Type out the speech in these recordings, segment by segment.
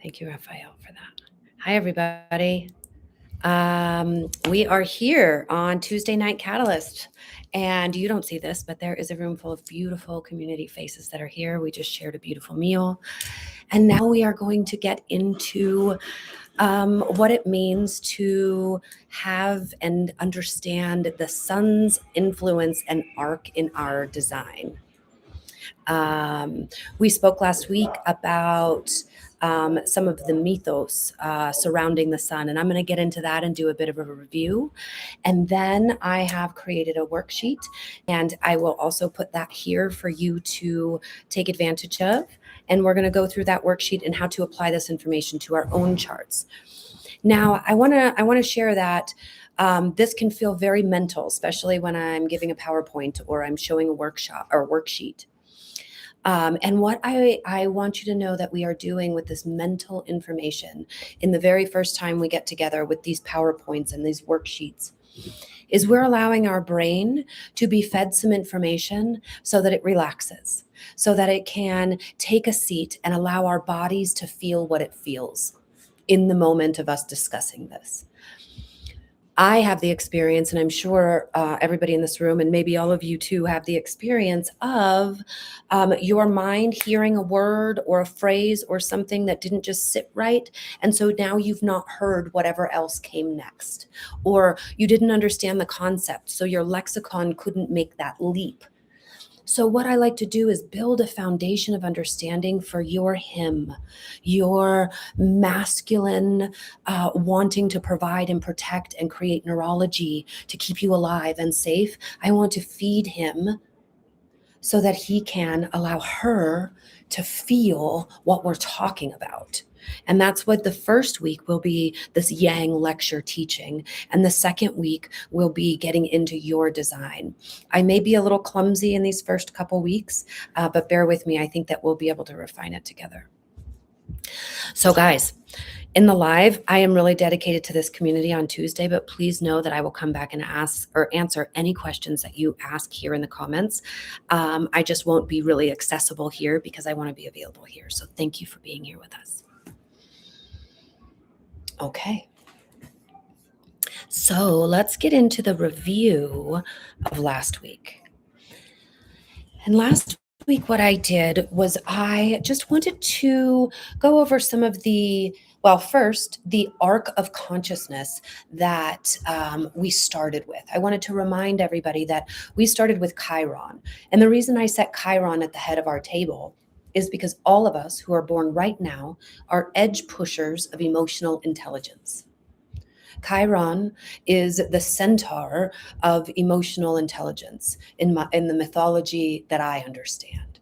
Thank you, Raphael, for that. Hi, everybody. We are here on Tuesday Night Catalyst. And you don't see this, but there is a room full of beautiful community faces that are here. We just shared a beautiful meal. And now we are going to get into what it means to have and understand the sun's influence and arc in our design. We spoke last week about some of the mythos surrounding the sun, and I'm going to get into that and do a bit of a review. And then I have created a worksheet, and I will also put that here for you to take advantage of. And we're going to go through that worksheet and how to apply this information to our own charts. Now, I want to share that this can feel very mental, especially when I'm giving a PowerPoint or I'm showing a workshop or worksheet. And what I want you to know that we are doing with this mental information in the very first time we get together with these PowerPoints and these worksheets is we're allowing our brain to be fed some information so that it relaxes, so that it can take a seat and allow our bodies to feel what it feels in the moment of us discussing this. I have the experience, and I'm sure everybody in this room, and maybe all of you too, have the experience of your mind hearing a word or a phrase or something that didn't just sit right. And so now you've not heard whatever else came next, or you didn't understand the concept. So your lexicon couldn't make that leap. So what I like to do is build a foundation of understanding for your him, your masculine wanting to provide and protect and create neurology to keep you alive and safe. I want to feed him so that he can allow her to feel what we're talking about. And that's what the first week will be, this Yang lecture teaching. And the second week will be getting into your design. I may be a little clumsy in these first couple weeks, but bear with me. I think that we'll be able to refine it together. So guys, in the live, I am really dedicated to this community on Tuesday, but please know that I will come back and ask or answer any questions that you ask here in the comments. I just won't be really accessible here because I want to be available here. So thank you for being here with us. Okay. So let's get into the review of last week. And last week, what I did was I just wanted to go over some of the, well, first, the arc of consciousness that we started with. I wanted to remind everybody that we started with Chiron. And the reason I set Chiron at the head of our table is because all of us who are born right now are edge pushers of emotional intelligence. Chiron is the centaur of emotional intelligence in the mythology that I understand.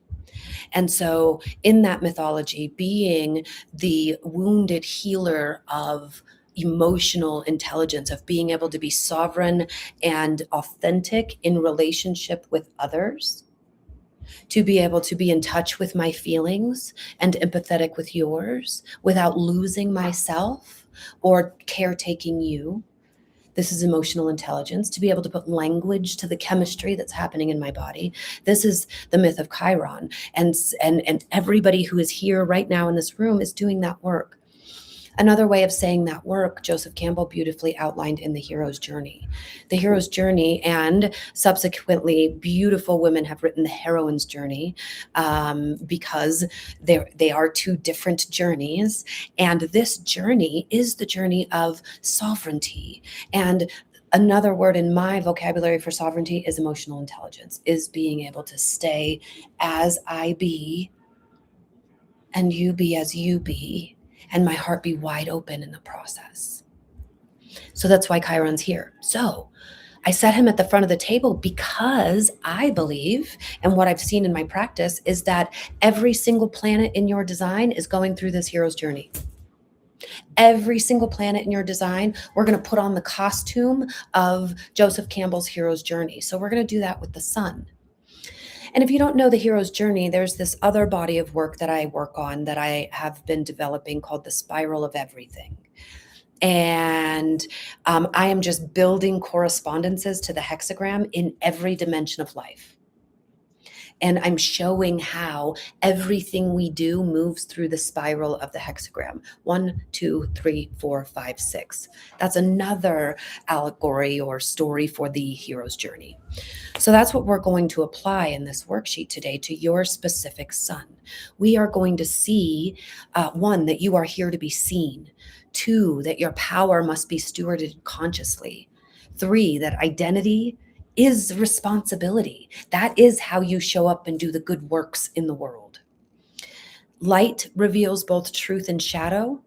And so in that mythology, being the wounded healer of emotional intelligence, of being able to be sovereign and authentic in relationship with others, to be able to be in touch with my feelings and empathetic with yours without losing myself or caretaking you. This is emotional intelligence, to be able to put language to the chemistry that's happening in my body. This is the myth of Chiron. And everybody who is here right now in this room is doing that work. Another way of saying that work, Joseph Campbell beautifully outlined in The Hero's Journey. The Hero's Journey, and subsequently beautiful women have written The Heroine's Journey, because they are two different journeys. And this journey is the journey of sovereignty. And another word in my vocabulary for sovereignty is emotional intelligence, is being able to stay as I be and you be as you be, and my heart be wide open in the process. So that's why Chiron's here. So I set him at the front of the table because I believe, and what I've seen in my practice, is that every single planet in your design is going through this hero's journey. Every single planet in your design, we're going to put on the costume of Joseph Campbell's hero's journey. So we're going to do that with the sun. And if you don't know the hero's journey, there's this other body of work that I work on that I have been developing called the spiral of everything. And I am just building correspondences to the hexagram in every dimension of life. And I'm showing how everything we do moves through the spiral of the hexagram. 1, 2, 3, 4, 5, 6. That's another allegory or story for the hero's journey. So that's what we're going to apply in this worksheet today to your specific sun. We are going to see, one, that you are here to be seen. 2, that your power must be stewarded consciously. 3, that identity is responsibility. That is how you show up and do the good works in the world. Light reveals both truth and shadow.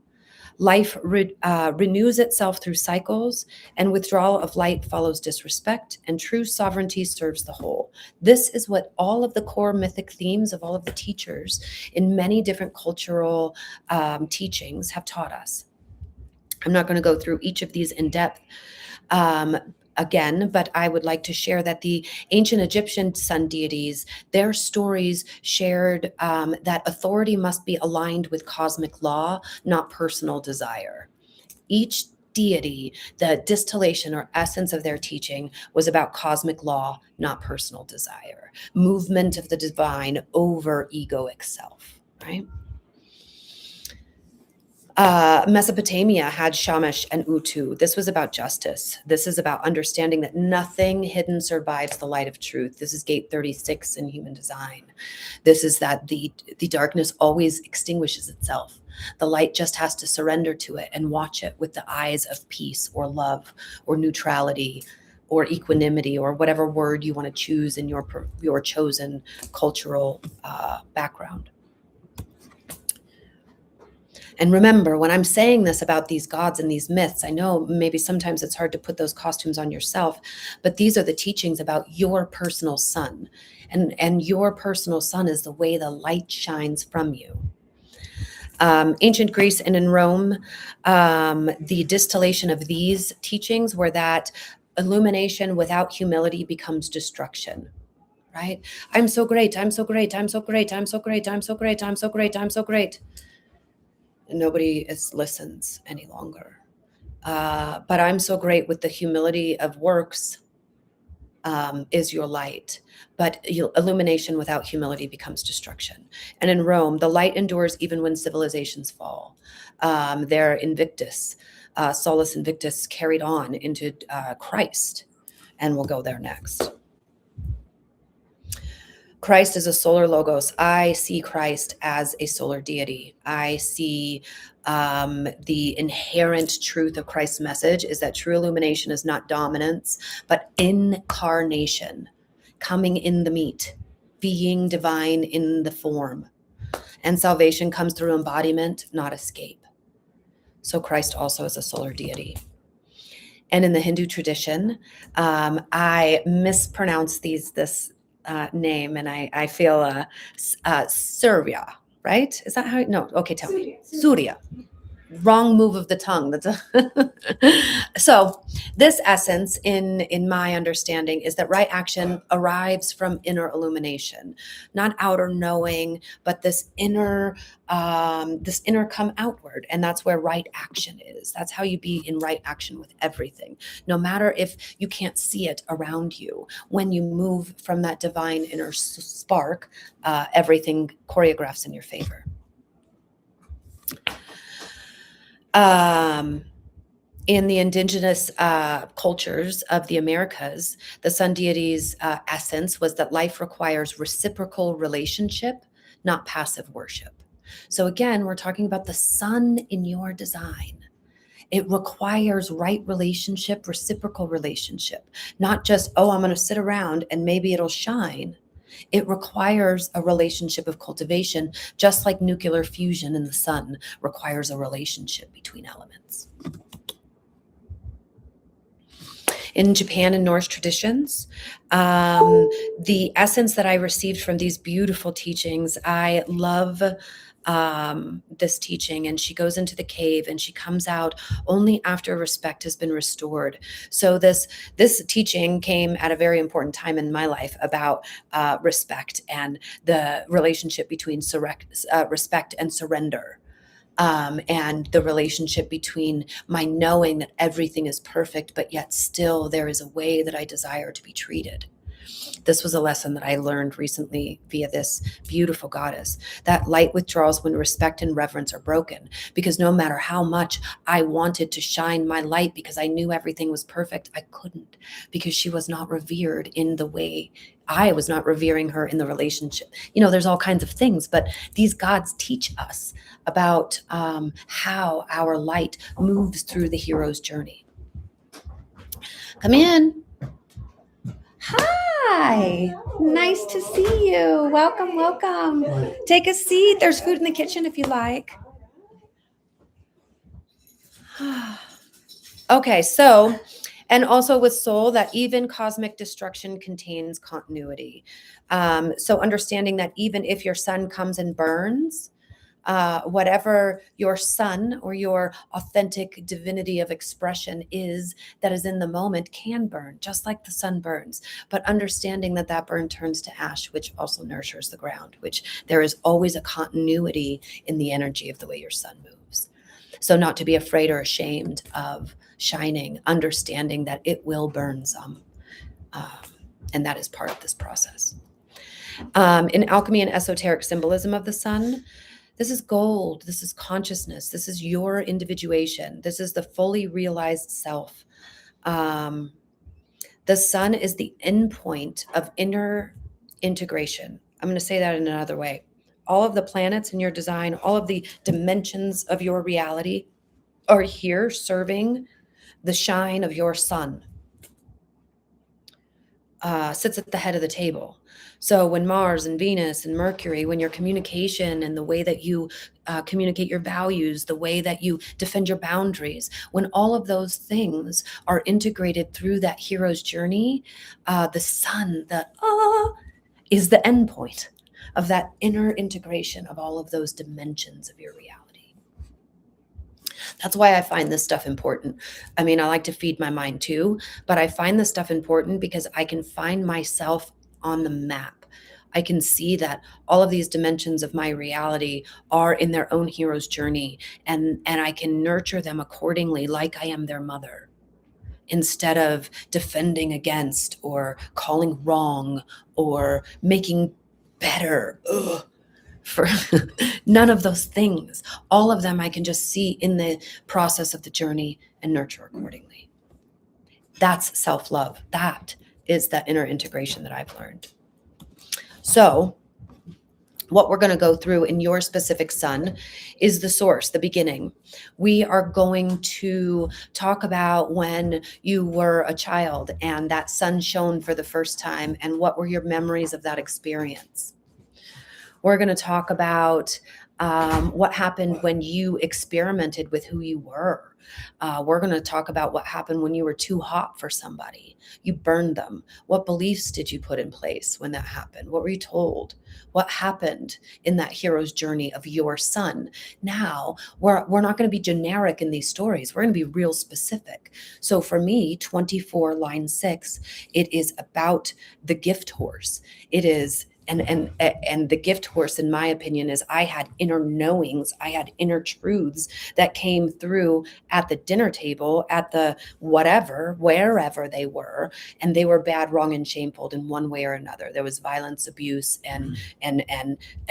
Life renews itself through cycles, and withdrawal of light follows disrespect, and true sovereignty serves the whole. This is what all of the core mythic themes of all of the teachers in many different cultural teachings have taught us. I'm not going to go through each of these in depth again, but I would like to share that the ancient Egyptian sun deities, their stories shared that authority must be aligned with cosmic law, not personal desire. Each deity, the distillation or essence of their teaching was about cosmic law, not personal desire. Movement of the divine over egoic self, right? Mesopotamia had Shamash and Utu. This was about justice. This is about understanding that nothing hidden survives the light of truth. This is gate 36 in human design. This is that the darkness always extinguishes itself. The light just has to surrender to it and watch it with the eyes of peace or love or neutrality or equanimity or whatever word you want to choose in your chosen cultural background. And remember, when I'm saying this about these gods and these myths, I know maybe sometimes it's hard to put those costumes on yourself, but these are the teachings about your personal sun. And your personal sun is the way the light shines from you. Ancient Greece and in Rome, the distillation of these teachings were that illumination without humility becomes destruction. Right? I'm so great. I'm so great. I'm so great. I'm so great. I'm so great. I'm so great. I'm so great. And nobody listens any longer. But I'm so great with the humility of works is your light. But illumination without humility becomes destruction. And in Rome, the light endures even when civilizations fall. Their Invictus, Solus Invictus, carried on into Christ. And we'll go there next. Christ is a solar logos. I see Christ as a solar deity. I see the inherent truth of Christ's message is that true illumination is not dominance, but incarnation, coming in the meat, being divine in the form. And salvation comes through embodiment, not escape. So Christ also is a solar deity. And in the Hindu tradition, I mispronounce this name, and I feel Surya, right? Is that how? No, okay, tell me. Surya. Wrong move of the tongue. So this essence, in my understanding, is that right action arrives from inner illumination, not outer knowing, but this inner come outward, and that's where right action is. That's how you be in right action with everything, no matter if you can't see it around you. When you move from that divine inner spark, everything choreographs in your favor. In the indigenous cultures of the Americas, the sun deity's essence was that life requires reciprocal relationship, not passive worship. So again, we're talking about the sun in your design. It requires right relationship, reciprocal relationship, not just, oh, I'm going to sit around and maybe it'll shine. It requires a relationship of cultivation, just like nuclear fusion in the sun requires a relationship between elements. In Japan and Norse traditions, the essence that I received from these beautiful teachings, I love this teaching, and she goes into the cave and she comes out only after respect has been restored. So this teaching came at a very important time in my life about respect and the relationship between respect and surrender. And the relationship between my knowing that everything is perfect, but yet still there is a way that I desire to be treated. This was a lesson that I learned recently via this beautiful goddess. That light withdraws when respect and reverence are broken, because no matter how much I wanted to shine my light because I knew everything was perfect, I couldn't, because she was not revered in the way I was not revering her in the relationship. There's all kinds of things, but these gods teach us about how our light moves through the hero's journey. Come in. Hi, nice to see you. Welcome, welcome. Take a seat. There's food in the kitchen if you like. Okay, so, and also with soul, that even cosmic destruction contains continuity. So understanding that even if your sun comes and burns, whatever your sun or your authentic divinity of expression is that is in the moment can burn, just like the sun burns. But understanding that that burn turns to ash, which also nurtures the ground, which there is always a continuity in the energy of the way your sun moves. So not to be afraid or ashamed of shining, understanding that it will burn some. And that is part of this process. In alchemy and esoteric symbolism of the sun, this is gold. This is consciousness. This is your individuation. This is the fully realized self. The sun is the endpoint of inner integration. I'm going to say that in another way. All of the planets in your design, all of the dimensions of your reality are here serving the shine of your sun. Sits at the head of the table. So when Mars and Venus and Mercury, when your communication and the way that you communicate your values, the way that you defend your boundaries, when all of those things are integrated through that hero's journey, the sun, is the endpoint of that inner integration of all of those dimensions of your reality. That's why I find this stuff important. I mean, I like to feed my mind too, but I find this stuff important because I can find myself on the map. I can see that all of these dimensions of my reality are in their own hero's journey, and I can nurture them accordingly, like I am their mother, instead of defending against or calling wrong or making better. For none of those things. All of them I can just see in the process of the journey and nurture accordingly. That's self-love. That is that inner integration that I've learned. So what we're going to go through in your specific sun is the source, the beginning. We are going to talk about when you were a child and that sun shone for the first time, and what were your memories of that experience. We're going to talk about what happened when you experimented with who you were. We're going to talk about what happened when you were too hot for somebody. You burned them. What beliefs did you put in place when that happened? What were you told? What happened in that hero's journey of your sun? Now, we're not going to be generic in these stories. We're going to be real specific. So for me, 24 line 6, it is about the gift horse. It is and the gift horse, in my opinion, is I had inner knowings, I had inner truths that came through at the dinner table, at the whatever, wherever they were, and they were bad, wrong, and shameful in one way or another. There was violence, abuse, and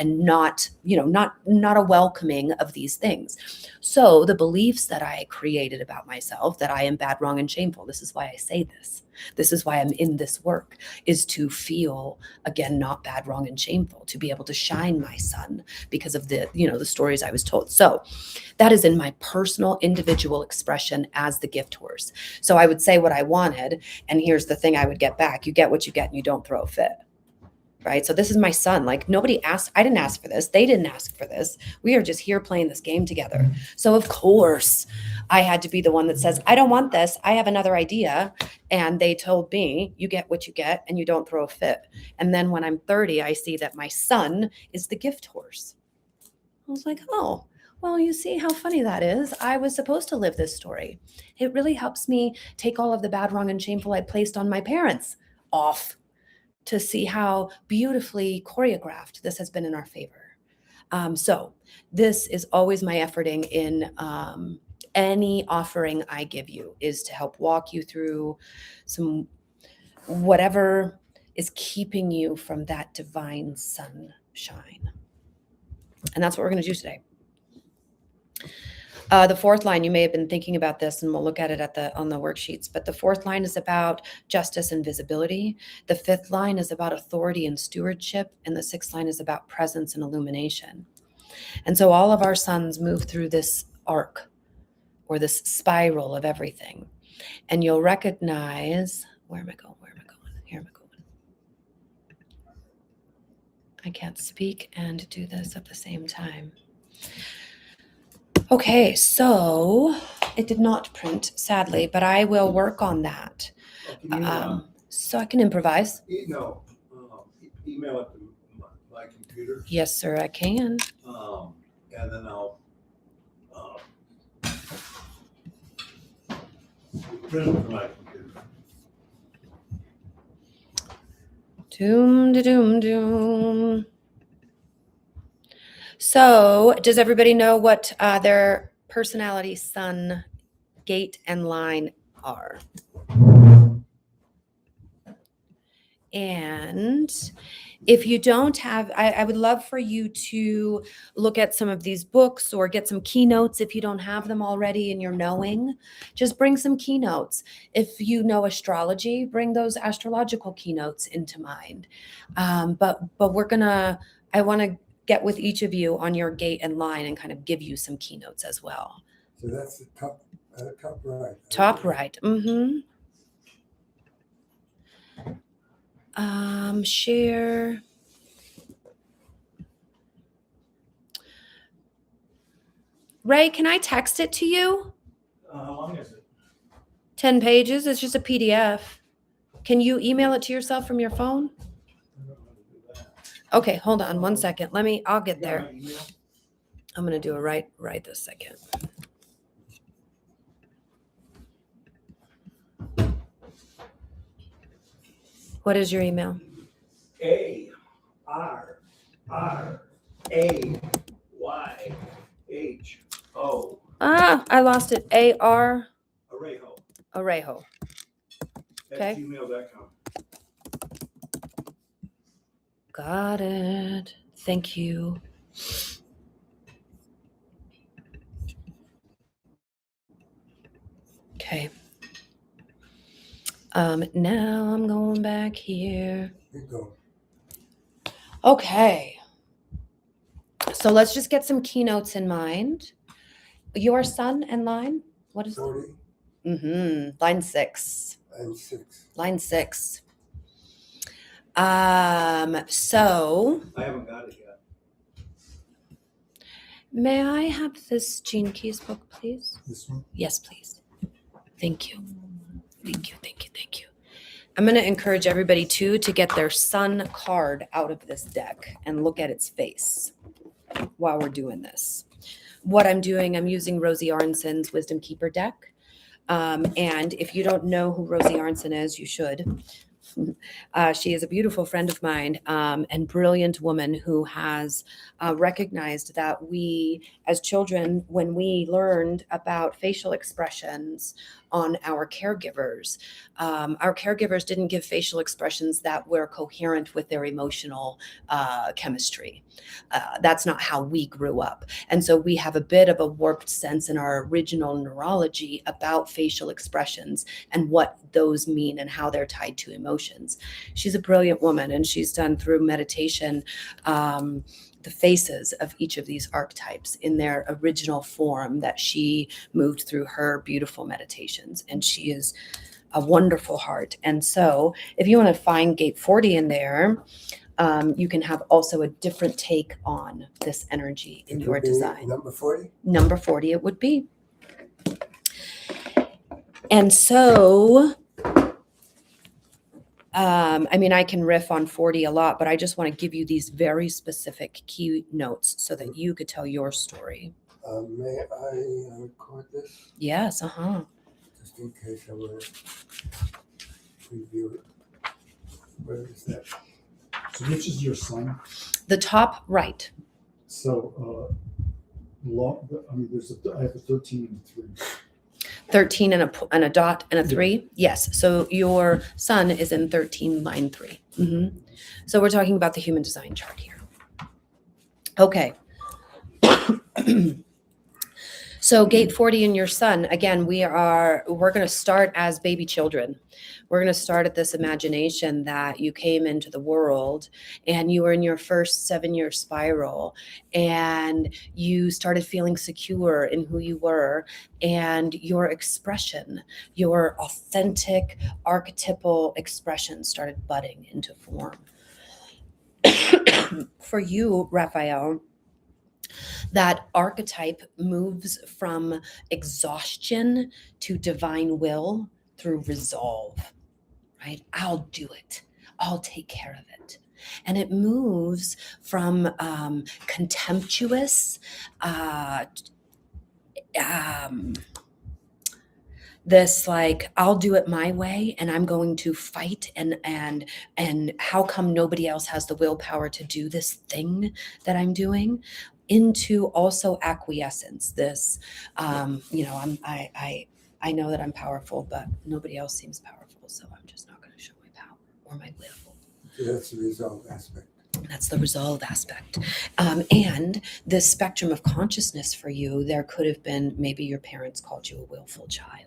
not, not a welcoming of these things. So the beliefs that I created about myself, that I am bad, wrong, and shameful. This is why I say this. This is why I'm in this work, is to feel, again, not bad, wrong, and shameful, to be able to shine my sun because of the stories I was told. So that is in my personal individual expression as the gift horse. So I would say what I wanted, and here's the thing I would get back. You get what you get and you don't throw a fit. Right? So this is my son. Like, nobody asked. I didn't ask for this. They didn't ask for this. We are just here playing this game together. So of course I had to be the one that says, I don't want this. I have another idea. And they told me, you get what you get and you don't throw a fit. And then when I'm 30, I see that my son is the gift horse. I was like, oh, well, you see how funny that is. I was supposed to live this story. It really helps me take all of the bad, wrong, and shameful I placed on my parents off, to see how beautifully choreographed this has been in our favor. So this is always my efforting in any offering I give you, is to help walk you through some whatever is keeping you from that divine sunshine. And that's what we're going to do today. The fourth line, you may have been thinking about this, and we'll look at it on the worksheets, but the fourth line is about justice and visibility. The fifth line is about authority and stewardship, and the sixth line is about presence and illumination. And so all of our suns move through this arc or this spiral of everything. And you'll recognize, where am I going? Here am I going. I can't speak and do this at the same time. Okay, so it did not print, sadly, but I will work on that. So I can improvise. Email it to my computer. Yes, sir, I can. And then I'll print it from my computer. Doom. So does everybody know what their personality sun gate and line are? And if you don't have, I would love for you to look at some of these books or get some keynotes if you don't have them already and you're knowing. Just bring some keynotes. If you know astrology, bring those astrological keynotes into mind. But I want to get with each of you on your gate and line and kind of give you some keynotes as well. So that's the top right. Top right. Share. Ray, can I text it to you? How long is it? 10 pages. It's just a PDF. Can you email it to yourself from your phone? Okay, hold on one second. I'll get there. I'm going to do it right this second. What is your email? ARRAYHO. I lost it. Arejo. Okay. @gmail.com. Got it. Thank you. Okay. Now I'm going back here. Okay. So let's just get some keynotes in mind. Your sun and line? What is 40. Line 6. Line 6. So I haven't got it yet. may I have this Gene Keys book, please? This one? Yes, please. Thank you. I'm going to encourage everybody to get their sun card out of this deck and look at its face while we're doing this. What I'm doing, I'm using Rosie Arnson's Wisdom Keeper deck. And if you don't know who Rosie Arnson is, you should. She is a beautiful friend of mine and brilliant woman who has recognized that we, as children, when we learned about facial expressions on our caregivers didn't give facial expressions that were coherent with their emotional chemistry. That's not how we grew up. And so we have a bit of a warped sense in our original neurology about facial expressions and what those mean and how they're tied to emotions. She's a brilliant woman, and she's done through meditation the faces of each of these archetypes in their original form that she moved through her beautiful meditations. And she is a wonderful heart. And so if you want to find gate 40 in there, you can have also a different take on this energy in your design. Number 40? Number 40 it would be. And so, I can riff on 40 a lot, but I just want to give you these very specific key notes so that you could tell your story. May I record this? Yes, Just in case I want to preview it. Where is that? So which is your sun? The top right. So, I have a 13 and a 3. 13 and a dot and a Yeah. 3? Yes. So your sun is in 13, line 3. So we're talking about the human design chart here. Okay. So gate 40 in your sun, again, we're going to start as baby children. We're going to start at this imagination that you came into the world and you were in your first 7-year spiral and you started feeling secure in who you were and your expression, your authentic archetypal expression started budding into form. For you, Raphael, that archetype moves from exhaustion to divine will through resolve, right? I'll do it. I'll take care of it. And it moves from contemptuous, this like, I'll do it my way and I'm going to fight and how come nobody else has the willpower to do this thing that I'm doing, into also acquiescence. This I know that I'm powerful, but nobody else seems powerful, so I'm just not going to show my power or my will. So that's the resolve aspect. That's the resolve aspect. And this spectrum of consciousness for you, there could have been maybe your parents called you a willful child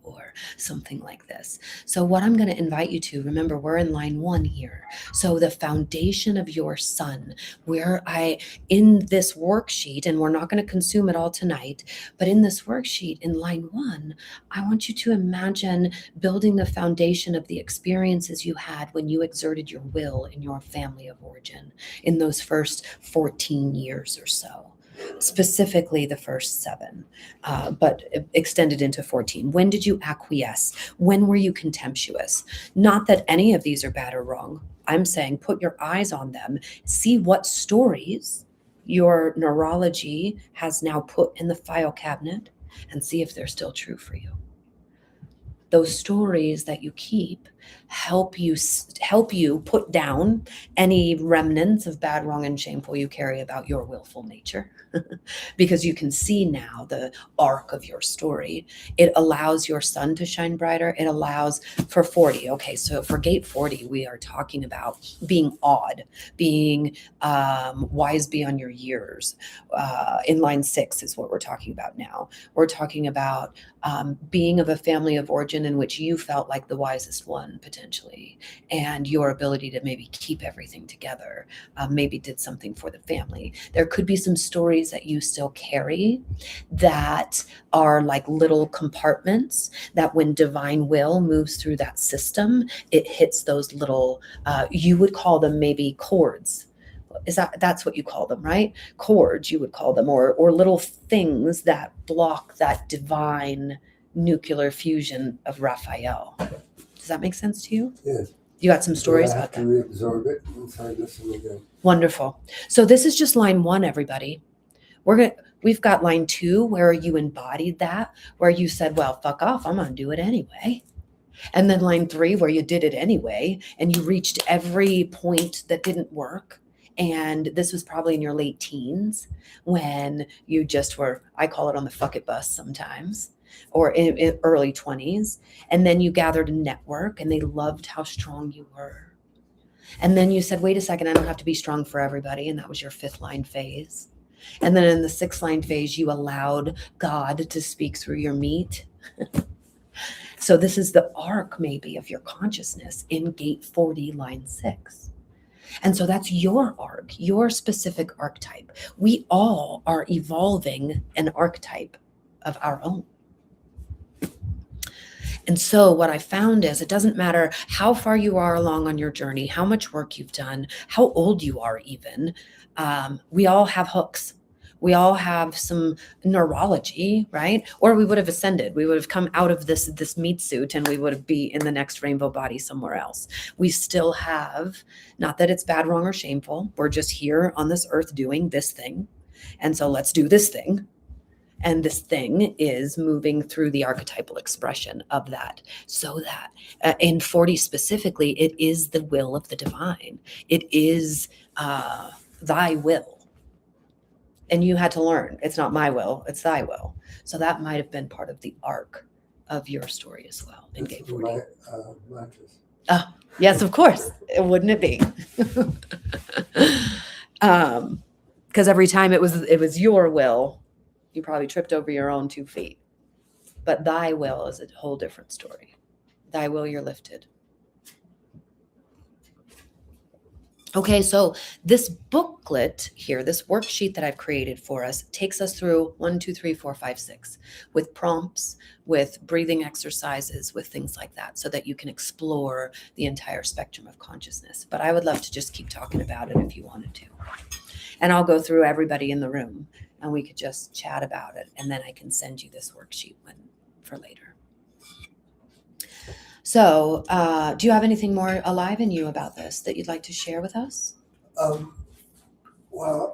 or something like this. So what I'm going to invite you to, remember, we're in line 1 here. So the foundation of your sun, in this worksheet, and we're not going to consume it all tonight, but in this worksheet in line 1, I want you to imagine building the foundation of the experiences you had when you exerted your will in your family of origin in those first 14 years or so. Specifically the first 7, but extended into 14. When did you acquiesce? When were you contemptuous? Not that any of these are bad or wrong. I'm saying put your eyes on them, see what stories your neurology has now put in the file cabinet, and see if they're still true for you. Those stories that you keep help you put down any remnants of bad, wrong, and shameful you carry about your willful nature. Because you can see now the arc of your story. It allows your sun to shine brighter. It allows for 40. Okay, so for gate 40, we are talking about being odd, being wise beyond your years. In line 6 is what we're talking about now. We're talking about being of a family of origin in which you felt like the wisest one, potentially, and your ability to maybe keep everything together, maybe did something for the family. There could be some stories that you still carry that are like little compartments that when divine will moves through that system, it hits those little, you would call them maybe chords. That's what you call them, right? Chords, you would call them, or little things that block that divine nuclear fusion of Raphael. Does that make sense to you? Yes. You got some stories So I about have that? to reabsorb it inside this one again. Wonderful. So this is just line 1, everybody. We've got line 2 where you embodied that, where you said, well, fuck off, I'm gonna do it anyway. And then line 3 where you did it anyway, and you reached every point that didn't work. And this was probably in your late teens when you just were, I call it on the fuck it bus sometimes, or in early 20s. And then you gathered a network and they loved how strong you were. And then you said, wait a second, I don't have to be strong for everybody. And that was your 5th line phase. And then in the 6th line phase, you allowed God to speak through your meat. So this is the arc maybe of your consciousness in gate 40, line 6. And so that's your arc, your specific archetype. We all are evolving an archetype of our own. And so what I found is it doesn't matter how far you are along on your journey, how much work you've done, how old you are even, we all have hooks. We all have some neurology, right? Or we would have ascended. We would have come out of this meat suit and we would be in the next rainbow body somewhere else. We still have, not that it's bad, wrong, or shameful. We're just here on this earth doing this thing. And so let's do this thing. And this thing is moving through the archetypal expression of that, so that in 40 specifically, it is the will of the divine. It is thy will. And you had to learn, it's not my will, it's thy will. So that might have been part of the arc of your story as well in That's Gate 40. my mantras. Yes, of course. Wouldn't it be? Because every time it was your will, you probably tripped over your own 2 feet. But thy will is a whole different story. Thy will, you're lifted. Okay, so this booklet here, this worksheet that I've created for us, takes us through 1, 2, 3, 4, 5, 6, with prompts, with breathing exercises, with things like that, so that you can explore the entire spectrum of consciousness. But I would love to just keep talking about it if you wanted to. And I'll go through everybody in the room, and we could just chat about it, and then I can send you this worksheet for later. So, do you have anything more alive in you about this that you'd like to share with us? Well,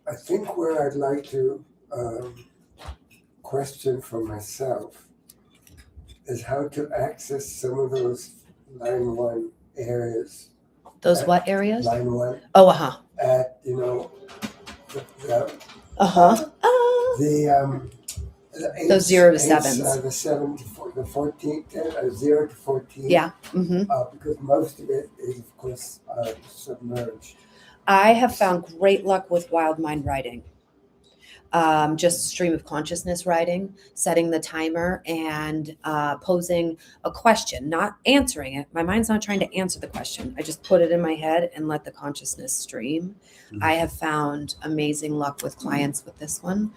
I think where I'd like to question for myself is how to access some of those line 1 areas. Those what areas? Line 1 Oh, uh-huh. at, the Uh-huh. the Those 0 to 7s. The 7 to the 14, 0 to 14. Yeah. Mm-hmm. Because most of it is, of course, submerged. I have found great luck with wild mind writing. Just stream of consciousness writing, setting the timer and posing a question, not answering it. My mind's not trying to answer the question. I just put it in my head and let the consciousness stream. Mhm. I have found amazing luck with clients with this one.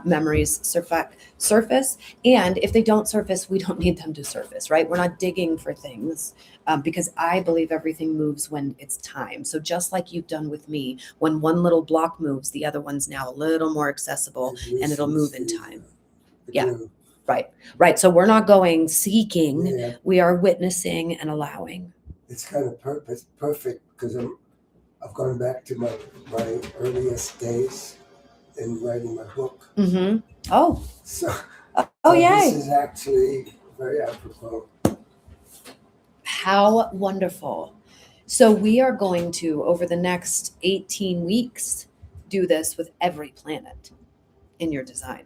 Memories surface. And if they don't surface, we don't need them to surface, right? We're not digging for things because I believe everything moves when it's time. So just like you've done with me, when one little block moves, the other one's now a little more accessible and it'll move in time. Yeah. Right. So we're not going seeking. Yeah. We are witnessing and allowing. It's kind of perfect because I've gone back to my earliest days in writing my book. Mm-hmm. Oh. So Yay. this is actually very apropos. How wonderful. So we are going to, over the next 18 weeks, do this with every planet in your design.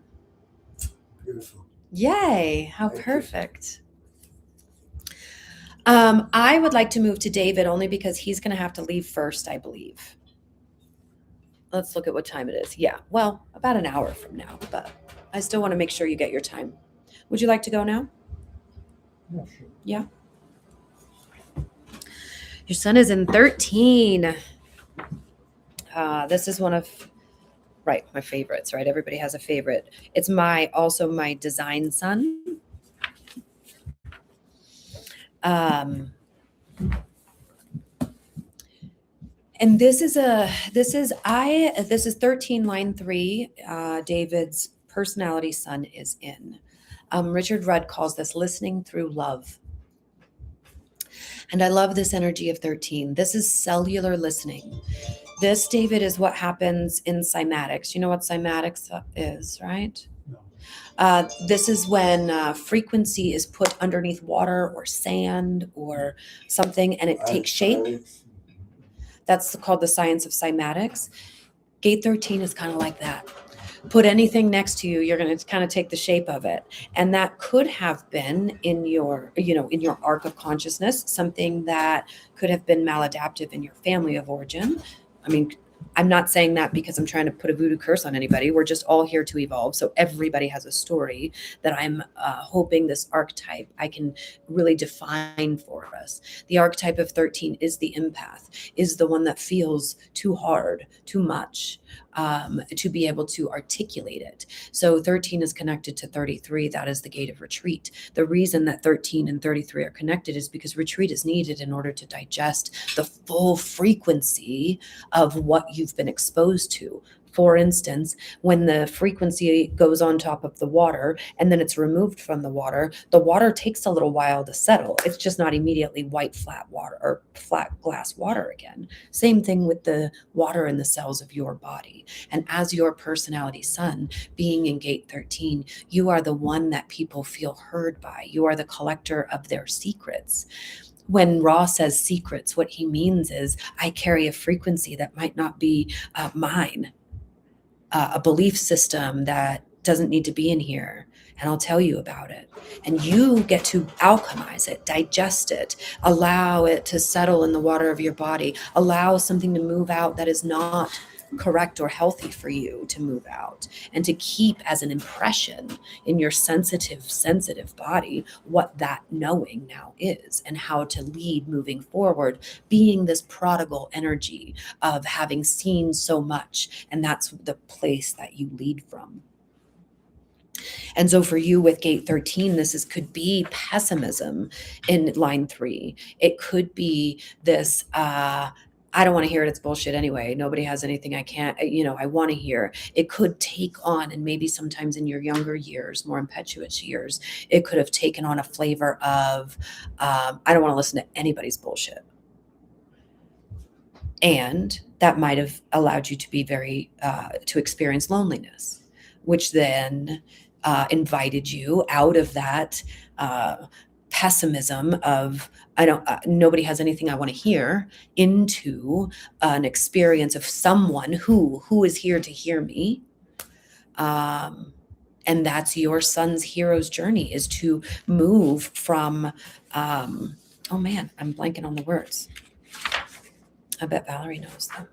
Beautiful. Yay. How Thank you. perfect. I would like to move to David only because he's going to have to leave first, I believe. Let's look at what time it is. Yeah, well, about an hour from now, but I still want to make sure you get your time. Would you like to go now? Yeah, sure. Yeah. Your son is in 13. This is one of, right, my favorites, right? Everybody has a favorite. It's also my design son. And this is 13 line 3. David's personality sun is in. Richard Rudd calls this listening through love. And I love this energy of 13. This is cellular listening. This, David, is what happens in cymatics. You know what cymatics is, right? No. This is when frequency is put underneath water or sand or something and it takes shape. That's called the science of cymatics. Gate 13 is kind of like that. Put anything next to you, you're going to kind of take the shape of it. And that could have been in your arc of consciousness, something that could have been maladaptive in your family of origin. I mean, I'm not saying that because I'm trying to put a voodoo curse on anybody. We're just all here to evolve. So everybody has a story that I'm hoping this archetype I can really define for us. The archetype of 13 is the empath, is the one that feels too hard, too much, to be able to articulate it. So 13 is connected to 33. That is the gate of retreat. The reason that 13 and 33 are connected is because retreat is needed in order to digest the full frequency of what you've been exposed to. For instance, when the frequency goes on top of the water and then it's removed from the water takes a little while to settle. It's just not immediately white, flat water or flat glass water again. Same thing with the water in the cells of your body. And as your personality sun, being in gate 13, you are the one that people feel heard by. You are the collector of their secrets. When Ra says secrets, what he means is I carry a frequency that might not be mine. A belief system that doesn't need to be in here, and I'll tell you about it. And you get to alchemize it, digest it, allow it to settle in the water of your body, allow something to move out that is not correct or healthy for you to move out, and to keep as an impression in your sensitive body what that knowing now is, and how to lead moving forward, being this prodigal energy of having seen so much, and that's the place that you lead from. And so for you with gate 13, could be pessimism in line 3. It could be this, I don't want to hear it. It's bullshit anyway. Nobody has anything I can't, I want to hear. It could take on, and maybe sometimes in your younger years, more impetuous years, it could have taken on a flavor of, I don't want to listen to anybody's bullshit. And that might have allowed you to be to experience loneliness, which then invited you out of that pessimism of nobody has anything I want to hear, into an experience of someone who is here to hear me. And that's your son's hero's journey, is to move from oh man, I'm blanking on the words. I bet Valerie knows them.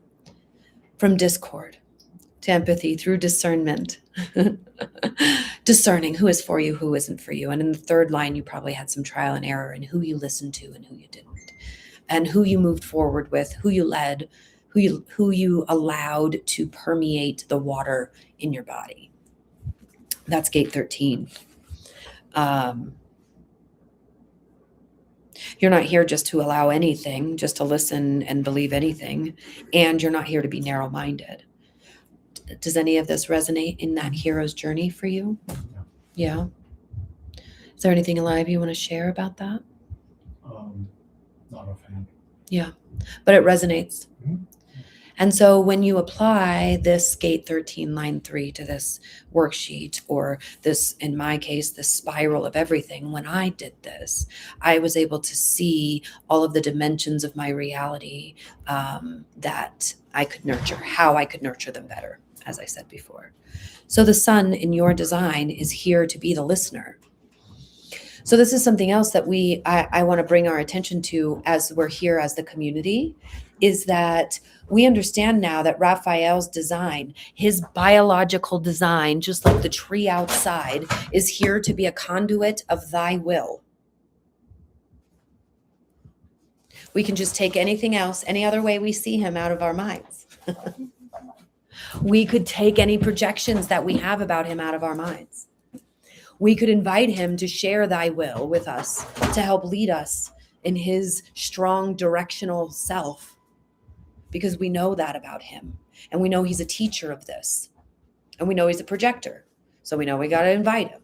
From discord to empathy through discernment. Discerning who is for you, who isn't for you. And in the third line, you probably had some trial and error in who you listened to and who you didn't, and who you moved forward with, who you led, who you allowed to permeate the water in your body. That's gate 13. You're not here just to allow anything, just to listen and believe anything. And you're not here to be narrow-minded. Does any of this resonate in that hero's journey for you? Yeah. Is there anything alive you want to share about that? Not offhand. Yeah, but it resonates. Mhm. And so when you apply this gate 13 line 3 to this worksheet, or this, in my case, the spiral of everything, when I did this, I was able to see all of the dimensions of my reality that I could nurture, how I could nurture them better, as I said before. So the sun in your design is here to be the listener. So this is something else that I want to bring our attention to as we're here as the community, is that we understand now that Raphael's design, his biological design, just like the tree outside, is here to be a conduit of thy will. We can just take anything else, any other way we see him, out of our minds. We could take any projections that we have about him out of our minds. We could invite him to share thy will with us, to help lead us in his strong directional self, because we know that about him. And we know he's a teacher of this. And we know he's a projector. So we know we got to invite him.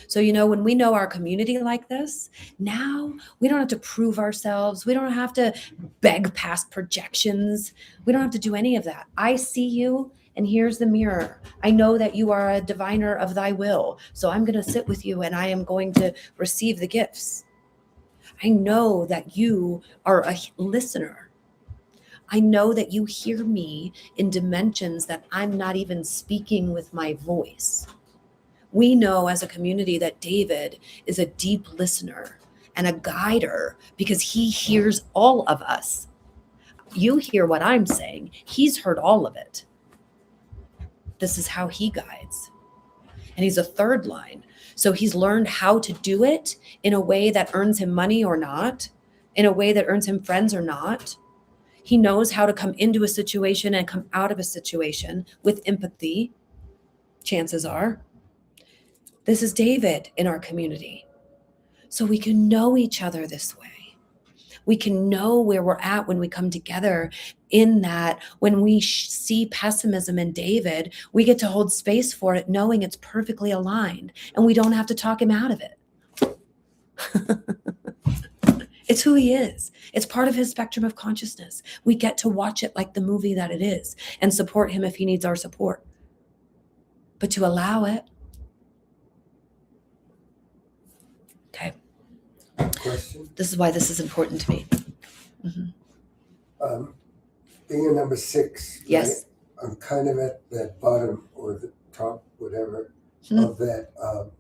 So, when we know our community like this, now we don't have to prove ourselves. We don't have to beg past projections. We don't have to do any of that. I see you, and here's the mirror. I know that you are a diviner of thy will. So I'm going to sit with you, and I am going to receive the gifts. I know that you are a listener. I know that you hear me in dimensions that I'm not even speaking with my voice. We know as a community that David is a deep listener and a guider, because he hears all of us. You hear what I'm saying. He's heard all of it. This is how he guides. And he's a third line. So he's learned how to do it in a way that earns him money or not, in a way that earns him friends or not. He knows how to come into a situation and come out of a situation with empathy, chances are. This is David in our community. So we can know each other this way. We can know where we're at when we come together, in that when we see pessimism in David, we get to hold space for it, knowing it's perfectly aligned, and we don't have to talk him out of it. It's who he is. It's part of his spectrum of consciousness. We get to watch it like the movie that it is and support him if he needs our support. But to allow it. Okay. Question. This is why this is important to me. Mm-hmm. Being a number 6, Yes. right? I'm kind of at that bottom or the top, whatever, of that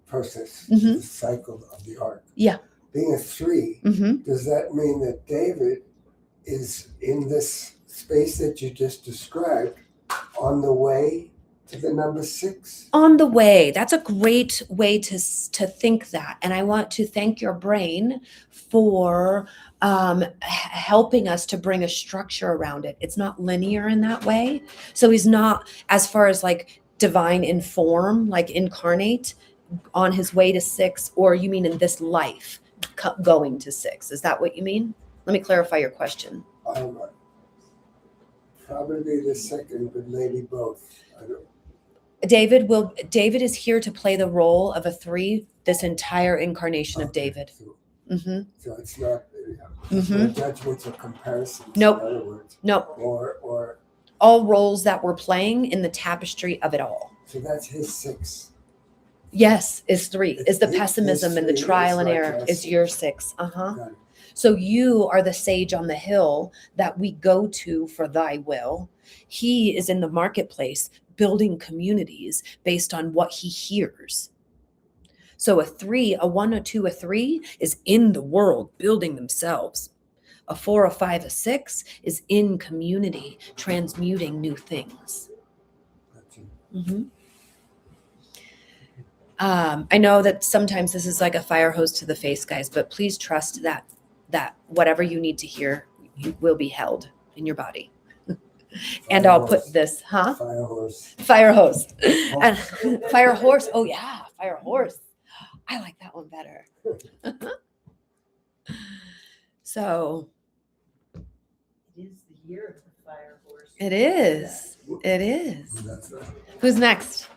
process, Mhm. the cycle of the arc. Yeah. Being a 3, Mm-hmm. does that mean that David is in this space that you just described on the way to the number 6? On the way. That's a great way to think that. And I want to thank your brain for helping us to bring a structure around it. It's not linear in that way. So he's not, as far as like divine in form, like incarnate on his way to 6, or you mean in this life going to 6? Is that what you mean? Let me clarify your question. Probably the second, but maybe both. I don't. David is here to play the role of a 3 this entire incarnation of David. So, Mm-hmm. so it's not Mhm. no judgments or comparisons. Nope. In other words, No, or all roles that we're playing in the tapestry of it all. so that's his 6. Yes, is 3. Is the His pessimism and the 3 trial is and like error us. is your 6. Uh-huh. Got it. So you are the sage on the hill that we go to for thy will. He is in the marketplace building communities based on what he hears. So a 3, a 1, a 2, a 3 is in the world building themselves. A 4, a 5, a 6 is in community transmuting new things. Gotcha. Mm-hmm. I know that sometimes this is like a fire hose to the face, guys, but please trust that whatever you need to hear will be held in your body. And I'll put this, Fire horse. fire hose and fire horse. Oh yeah, fire horse. I like that one better. So It is the year of the fire horse. it is. It is. That's right. Who's next?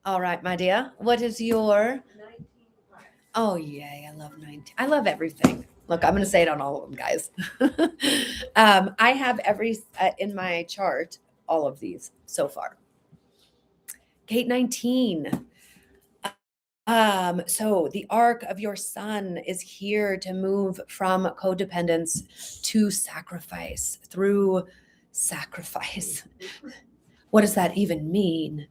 All right, my dear. What is your 19 fire. Oh, yay. I love 19. I love everything. Look, I'm going to say it on all of them, guys. I have every, in my chart, all of these so far. Gate 19. So the arc of your son is here to move from codependence to sacrifice through sacrifice. What does that even mean?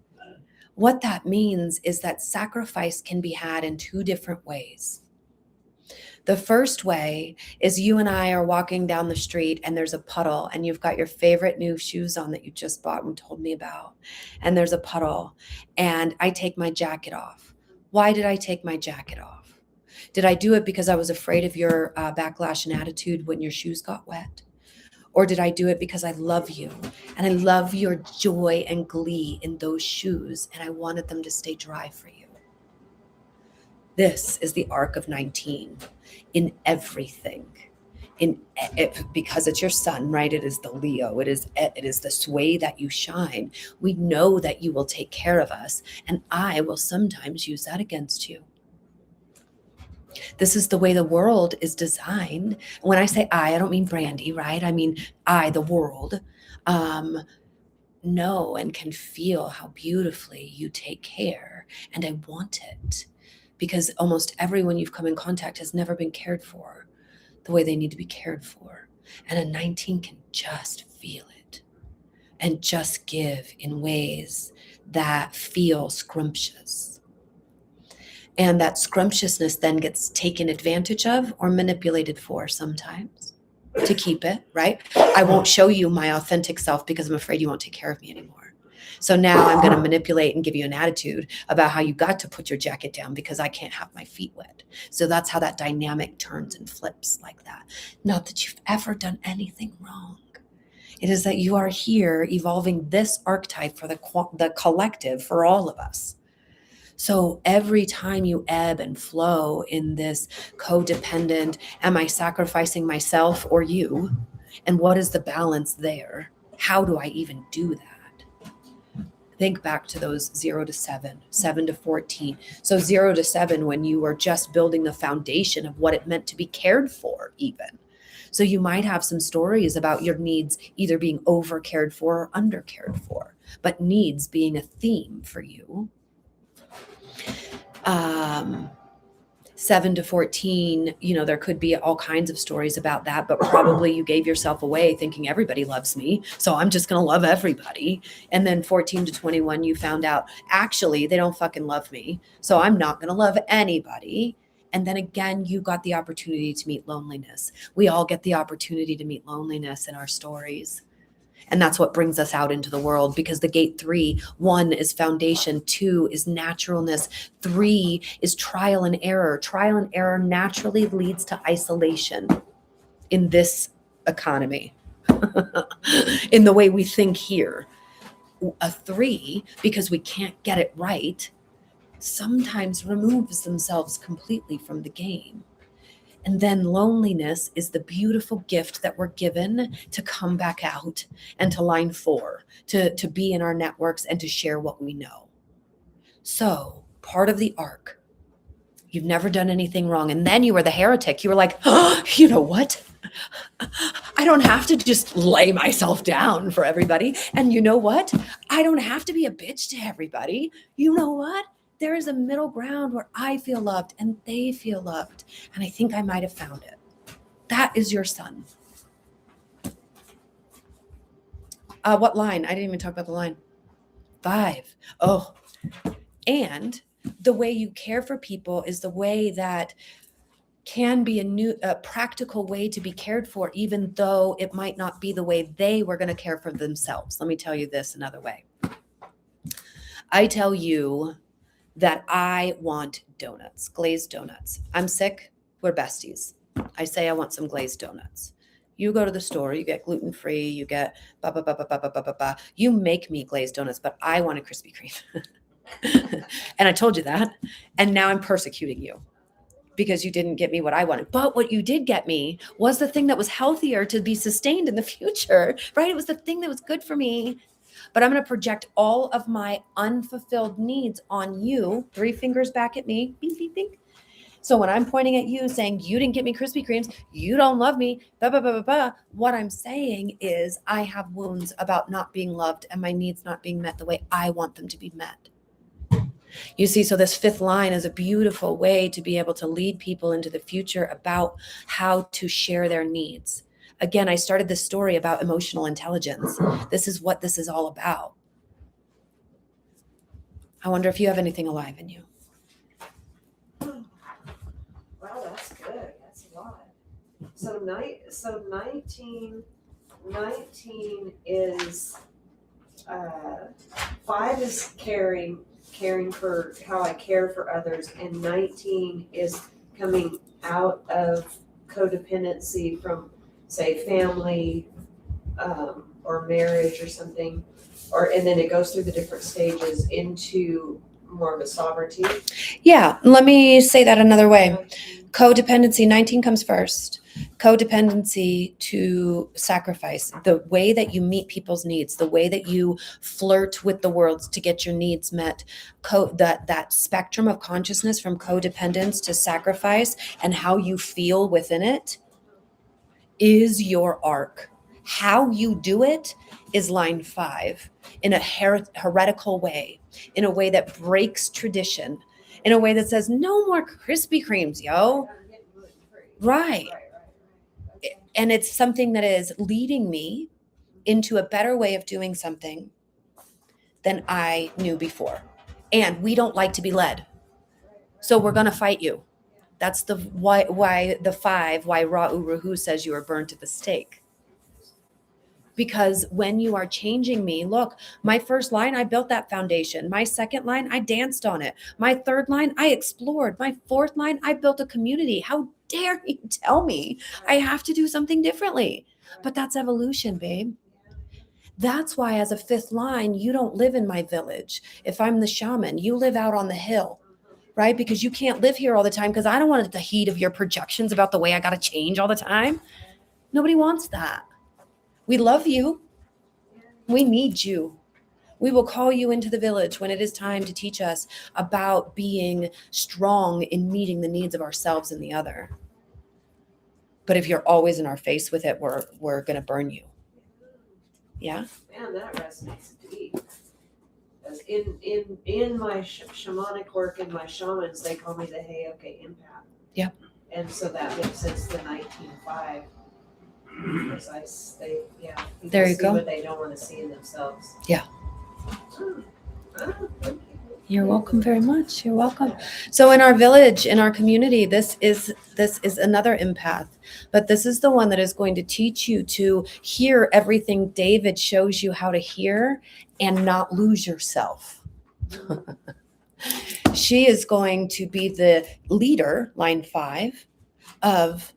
What that means is that sacrifice can be had in 2 different ways. The first way is you and I are walking down the street and there's a puddle and you've got your favorite new shoes on that you just bought and told me about. And there's a puddle and I take my jacket off. Why did I take my jacket off? Did I do it because I was afraid of your backlash and attitude when your shoes got wet? Or did I do it because I love you and I love your joy and glee in those shoes and I wanted them to stay dry for you? This is the arc of 19 in everything. Because it's your sun, right? It is the Leo. It is the way that you shine. We know that you will take care of us and I will sometimes use that against you. This is the way the world is designed. When I say I don't mean Brandy, right? I mean I, the world, know and can feel how beautifully you take care. And I want it because almost everyone you've come in contact has never been cared for the way they need to be cared for. And a 19 can just feel it and just give in ways that feel scrumptious. And that scrumptiousness then gets taken advantage of or manipulated for sometimes to keep it, right? I won't show you my authentic self because I'm afraid you won't take care of me anymore. So now I'm going to manipulate and give you an attitude about how you got to put your jacket down because I can't have my feet wet. So that's how that dynamic turns and flips like that. Not that you've ever done anything wrong. It is that you are here evolving this archetype for the collective, for all of us. So every time you ebb and flow in this codependent, am I sacrificing myself or you? And what is the balance there? How do I even do that? Think back to those 0 to 7, 7 to 14. So 0 to 7, when you were just building the foundation of what it meant to be cared for even. So you might have some stories about your needs either being over cared for or under cared for, but needs being a theme for you. 7 to 14, there could be all kinds of stories about that, but probably you gave yourself away thinking everybody loves me, so I'm just going to love everybody. And then 14 to 21, you found out actually they don't fucking love me, so I'm not going to love anybody. And then again, you got the opportunity to meet loneliness. We all get the opportunity to meet loneliness in our stories. And that's what brings us out into the world, because the gate 3, 1 is foundation, 2 is naturalness, 3 is trial and error. Trial and error naturally leads to isolation in this economy, in the way we think here. A 3, because we can't get it right, sometimes removes themselves completely from the game. And then loneliness is the beautiful gift that we're given to come back out and to line 4, to be in our networks and to share what we know. So part of the arc, you've never done anything wrong. And then you were the heretic. You were like, oh, you know what? I don't have to just lay myself down for everybody. And you know what? I don't have to be a bitch to everybody. You know what? There is a middle ground where I feel loved and they feel loved. And I think I might have found it. That is your son. What line? I didn't even talk about the line. 5. Oh, and the way you care for people is the way that can be a practical way to be cared for, even though it might not be the way they were going to care for themselves. Let me tell you this another way. I tell you that I want donuts, glazed donuts. I'm sick. We're besties. I say I want some glazed donuts. You go to the store, you get gluten-free, you get You make me glazed donuts, but I want a Krispy Kreme. And I told you that. And now I'm persecuting you because you didn't get me what I wanted. But what you did get me was the thing that was healthier to be sustained in the future, right? It was the thing that was good for me. But I'm going to project all of my unfulfilled needs on you. 3 fingers back at me. Bing, bing, bing. So when I'm pointing at you saying, you didn't get me Krispy Kremes, you don't love me, what I'm saying is I have wounds about not being loved and my needs not being met the way I want them to be met. You see, so this 5th line is a beautiful way to be able to lead people into the future about how to share their needs. Again, I started this story about emotional intelligence. This is what this is all about. I wonder if you have anything alive in you. Wow, that's good. That's a lot. So 19 is 5 is caring for how I care for others, and 19 is coming out of codependency from, say, family or marriage or something, and then it goes through the different stages into more of a sovereignty. Yeah, let me say that another way. Codependency, 19 comes first. Codependency to sacrifice, the way that you meet people's needs, the way that you flirt with the world to get your needs met, that spectrum of consciousness from codependence to sacrifice and how you feel within it is your arc. How you do it is line 5 in a heretical way, in a way that breaks tradition, in a way that says, no more Krispy Kremes, yo. Right. And it's something that is leading me into a better way of doing something than I knew before. And we don't like to be led. So we're going to fight you. That's the why the 5, why Ra Uru says you are burnt at the stake. Because when you are changing me, look, my 1st line, I built that foundation. My 2nd line, I danced on it. My 3rd line, I explored. My 4th line, I built a community. How dare you tell me I have to do something differently? But that's evolution, babe. That's why as a 5th line, you don't live in my village. If I'm the shaman, you live out on the hill, right? Because you can't live here all the time because I don't want the heat of your projections about the way I got to change all the time. Nobody wants that. We love you. We need you. We will call you into the village when it is time to teach us about being strong in meeting the needs of ourselves and the other. But if you're always in our face with it, we're going to burn you. Yeah? Man, that resonates deep. was. In my shamanic work and my shamans, they call me the Heyoke empath. Yeah. And so that makes sense, the 19.5. Because people There you see go. what they don't want to see in themselves. Yeah. Thank you. You're welcome very much. You're welcome. So in our village, in our community, this is another empath, but this is the one that is going to teach you to hear everything David shows you how to hear and not lose yourself. She is going to be the leader, line 5, of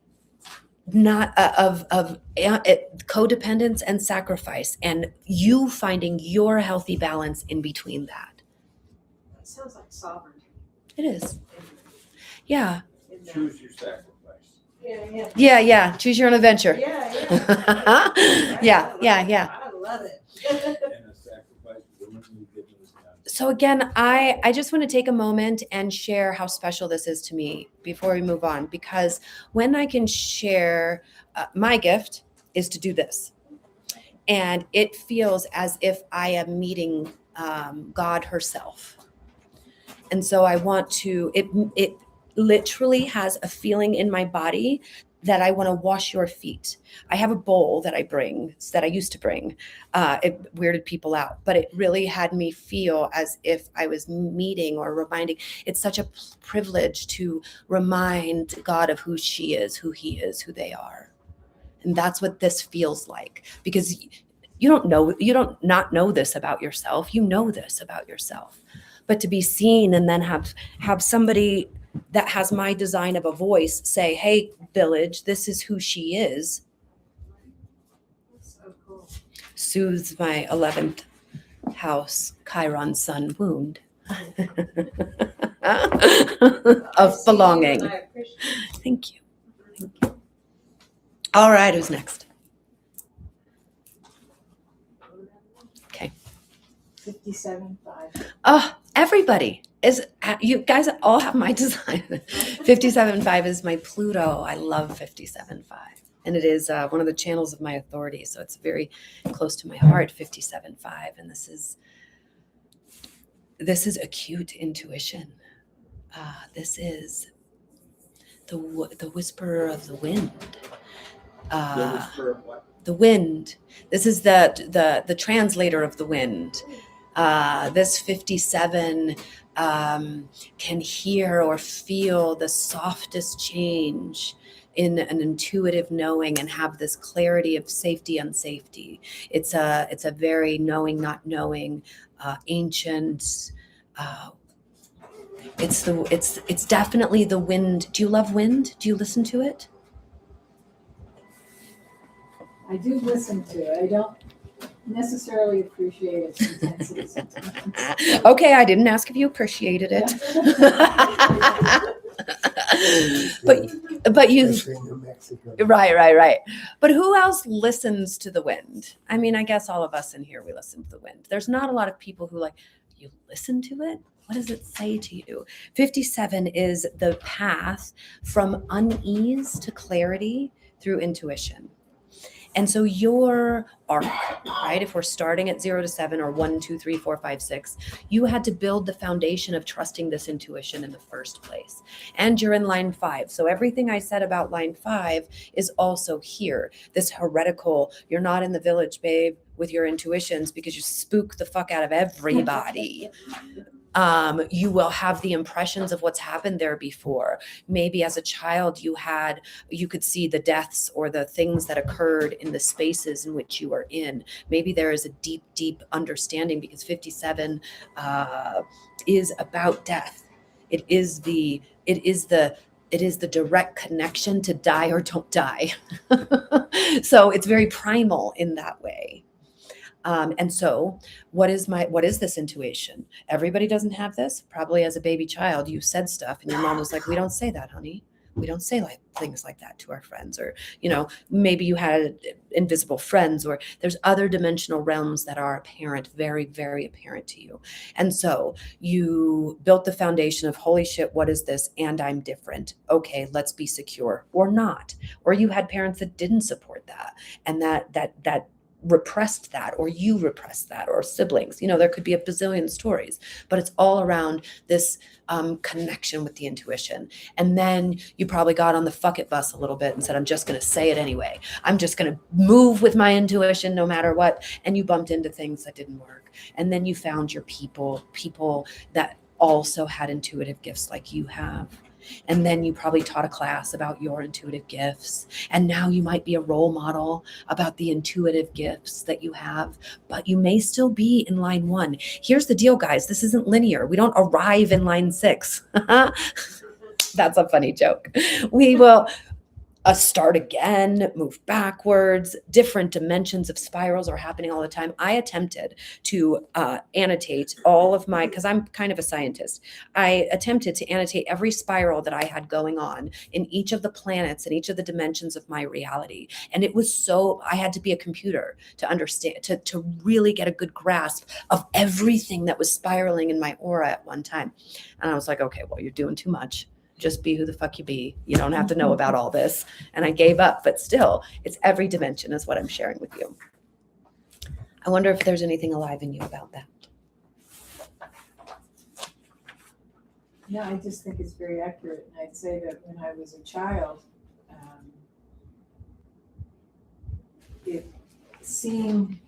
codependence and sacrifice, and you finding your healthy balance in between that. That sounds like sovereignty. It is. Yeah. Choose your sacrifice. Yeah. Yeah. Choose your own adventure. Yeah. Yeah. I love it. And a sacrifice willingly given is done. So again, I just want to take a moment and share how special this is to me before we move on, because when I can share, my gift is to do this. And it feels as if I am meeting God herself. And so I want to, it literally has a feeling in my body that I want to wash your feet. I have a bowl that I used to bring. It weirded people out, but it really had me feel as if I was meeting or reminding. It's such a privilege to remind God of who she is, who he is, who they are. And that's what this feels like, because you don't not know this about yourself. You know this about yourself. But to be seen and then have somebody that has my design of a voice say, hey, village, this is who she is, That's so cool. soothes my 11th house Chiron sun wound I of see you belonging. and I appreciate it. Thank you. All right, who's next? Okay. 57.5. Oh, everybody is, you guys all have my design. 57.5 is my Pluto. I love 57.5. And it is one of the channels of my authority. So it's very close to my heart, 57.5. And this is acute intuition. This is the whisperer of the wind. The whisper of what? The wind. This is the translator of the wind. This 57 can hear or feel the softest change in an intuitive knowing and have this clarity of safety, unsafety. It's a very knowing, not knowing, ancient. It's definitely the wind. Do you love wind? Do you listen to it? I do listen to it. I don't necessarily appreciate its intensity sometimes. Okay, I didn't ask if you appreciated it. but you, Especially in New Mexico. right. But who else listens to the wind? I mean, I guess all of us in here, we listen to the wind. There's not a lot of people who you listen to it? What does it say to you? 57 is the path from unease to clarity through intuition. And so your arc, right? If we're starting at 0 to 7 or 1, 2, 3, 4, 5, 6, you had to build the foundation of trusting this intuition in the first place. And you're in line 5. So everything I said about line 5 is also here. This heretical, you're not in the village, babe, with your intuitions because you spook the fuck out of everybody. You will have the impressions of what's happened there before. Maybe as a child, you could see the deaths or the things that occurred in the spaces in which you are in. Maybe there is a deep, deep understanding because 57 is about death. It is the direct connection to die or don't die. So it's very primal in that way. And so what is this intuition? Everybody doesn't have this. Probably as a baby child, you said stuff and your mom was like, we don't say that, honey. We don't say things like that to our friends. Or, maybe you had invisible friends, or there's other dimensional realms that are apparent, very, very apparent to you. And so you built the foundation of, holy shit, what is this? And I'm different. Okay, let's be secure, or not. Or you had parents that didn't support that. And that repressed that, or you repressed that, or siblings. There could be a bazillion stories, but it's all around this connection with the intuition. And then you probably got on the fuck it bus a little bit and said, I'm just going to say it anyway. I'm just going to move with my intuition no matter what. And you bumped into things that didn't work. And then you found your people that also had intuitive gifts like you have. And then you probably taught a class about your intuitive gifts. And now you might be a role model about the intuitive gifts that you have, but you may still be in line 1. Here's the deal, guys. This isn't linear. We don't arrive in line 6. That's a funny joke. We will start again, move backwards. Different dimensions of spirals are happening all the time. I attempted to annotate all of my, because I'm kind of a scientist, I attempted to annotate every spiral that I had going on in each of the planets and each of the dimensions of my reality. And it was I had to be a computer to understand, to really get a good grasp of everything that was spiraling in my aura at one time. And I was like, okay, well, you're doing too much. Just be who the fuck you be. You don't have to know about all this. And I gave up, but still, it's every dimension is what I'm sharing with you. I wonder if there's anything alive in you about that. Yeah, I just think it's very accurate. And I'd say that when I was a child, seeing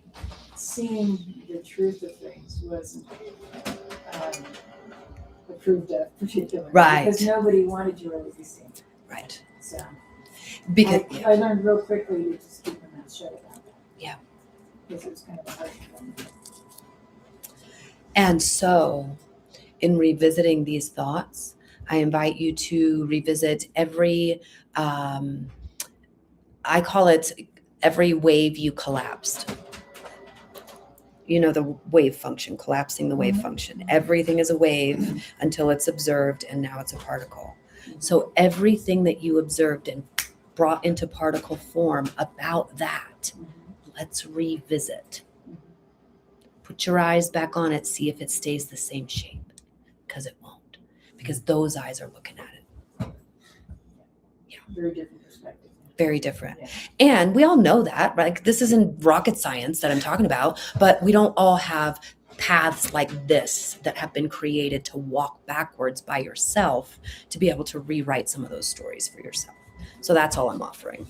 the truth of things wasn't approved of particularly. Right. Because nobody wanted you to be seen. Right. So Because I learned real quickly to just keep my mouth shut about that. Yeah. Because it was kind of a hard one. And so in revisiting these thoughts, I invite you to revisit every, I call it every wave you collapsed. The wave function, collapsing the wave function. Everything is a wave until it's observed, and now it's a particle. So everything that you observed and brought into particle form about that, let's revisit. Put your eyes back on it, see if it stays the same shape, because it won't, because those eyes are looking at it. Very different perspective. Very different. Yeah. And we all know that, right? This isn't rocket science that I'm talking about, but we don't all have paths like this that have been created to walk backwards by yourself to be able to rewrite some of those stories for yourself. So that's all I'm offering.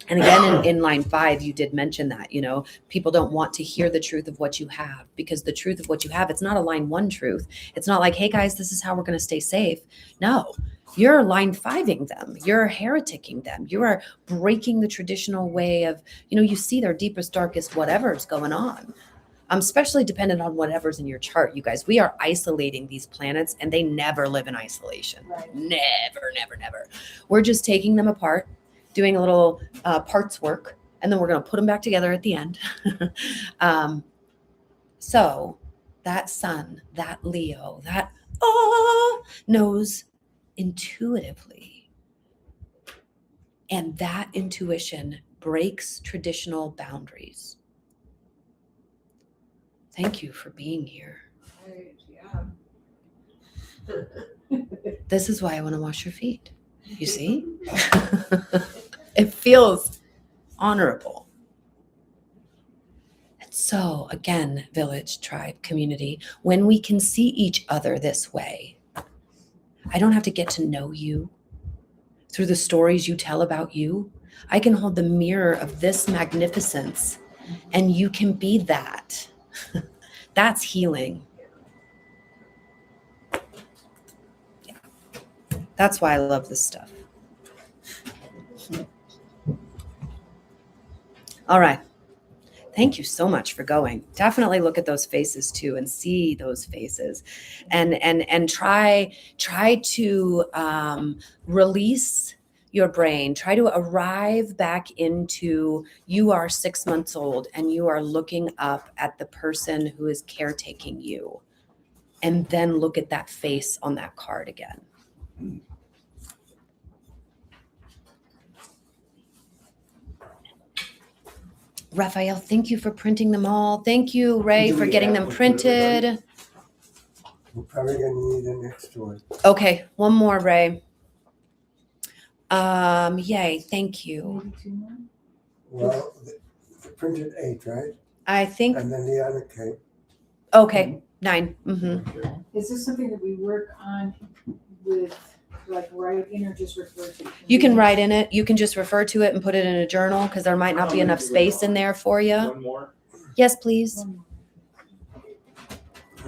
And again, in line 5, you did mention that, people don't want to hear the truth of what you have, because the truth of what you have, it's not a line 1 truth. It's not like, hey guys, this is how we're going to stay safe. No, you're line 5ing them. You're hereticking them. You are breaking the traditional way of, you see their deepest, darkest, whatever's going on. Especially dependent on whatever's in your chart, you guys. We are isolating these planets, and they never live in isolation. Right. Never, never, never. We're just taking them apart, doing a little parts work, and then we're going to put them back together at the end. So that sun, that Leo, that knows intuitively. And that intuition breaks traditional boundaries. Thank you for being here. Right, yeah. This is why I want to wash your feet. You see? It feels honorable. And so, again, village, tribe, community, when we can see each other this way, I don't have to get to know you through the stories you tell about you. I can hold the mirror of this magnificence, and you can be that. That's healing. Yeah. That's why I love this stuff. All right. Thank you so much for going. Definitely look at those faces too and see those faces, and try to release your brain. Try to arrive back into, you are 6 months old and you are looking up at the person who is caretaking you, and then look at that face on that card again. Raphael, thank you for printing them all. Thank you, Ray, Do for we getting have them one? printed. We're probably gonna need an extra one. Okay, one more, Ray. Yay, thank you. Maybe 2 more? Well, the printed 8, right? I think, And then the other came. okay, 9. Mm-hmm. Is this something that we work on with, like, writing or just refer to? You can write in it. You can just refer to it and put it in a journal because there might not be enough space in there for you. One more? Yes, please. One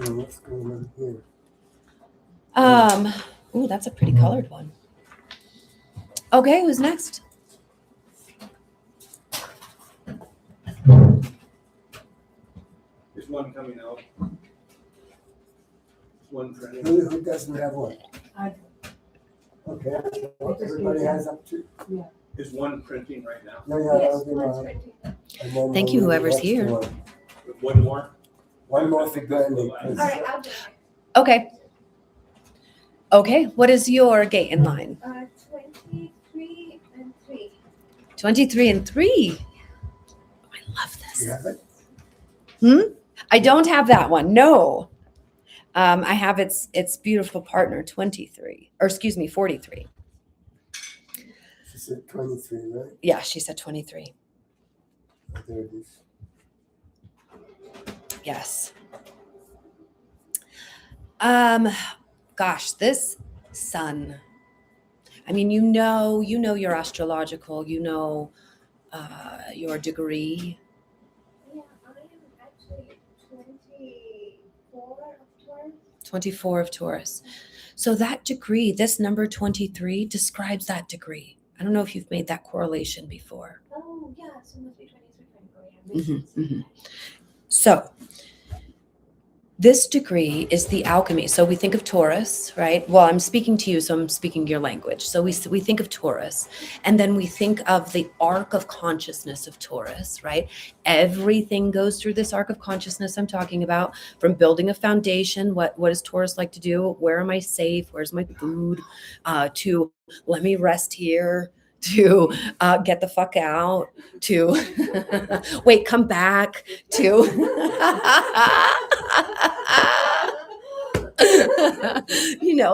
more. What's going on here? Ooh, that's a pretty colored one. Okay, who's next? There's one coming out. One printing. Who doesn't have one? I- Okay, so everybody has up to. Is one printing right now? No, yeah, Yes, that'll be one's mine. printing. And then Thank you, we'll do the whoever's next here. one. One more? One more for Brandy. 'cause All right, I'll do it. Okay. Okay, what is your gate in line? 23 and 3. 23 and 3. I love this. You have it? I don't have that one. No. I have its beautiful partner, 23, or excuse me, 43. She said 23, right? Yeah, she said 23. Oh, there it is. Yes. Gosh, this sun. I mean, you know your astrological, your degree. Yeah, I am actually 24 of Taurus. 24 of Taurus. So that degree, this number 23 describes that degree. I don't know if you've made that correlation before. Oh, yeah, so it must be 23, 24. Yeah, makes Mhm, sense. mhm. So this degree is the alchemy. So we think of Taurus, right? Well, I'm speaking to you, so I'm speaking your language. So we think of Taurus, and then we think of the arc of consciousness of Taurus, right? Everything goes through this arc of consciousness I'm talking about, from building a foundation. What does Taurus like to do? Where am I safe? Where's my food? To let me rest here. To get the fuck out. To wait, come back. To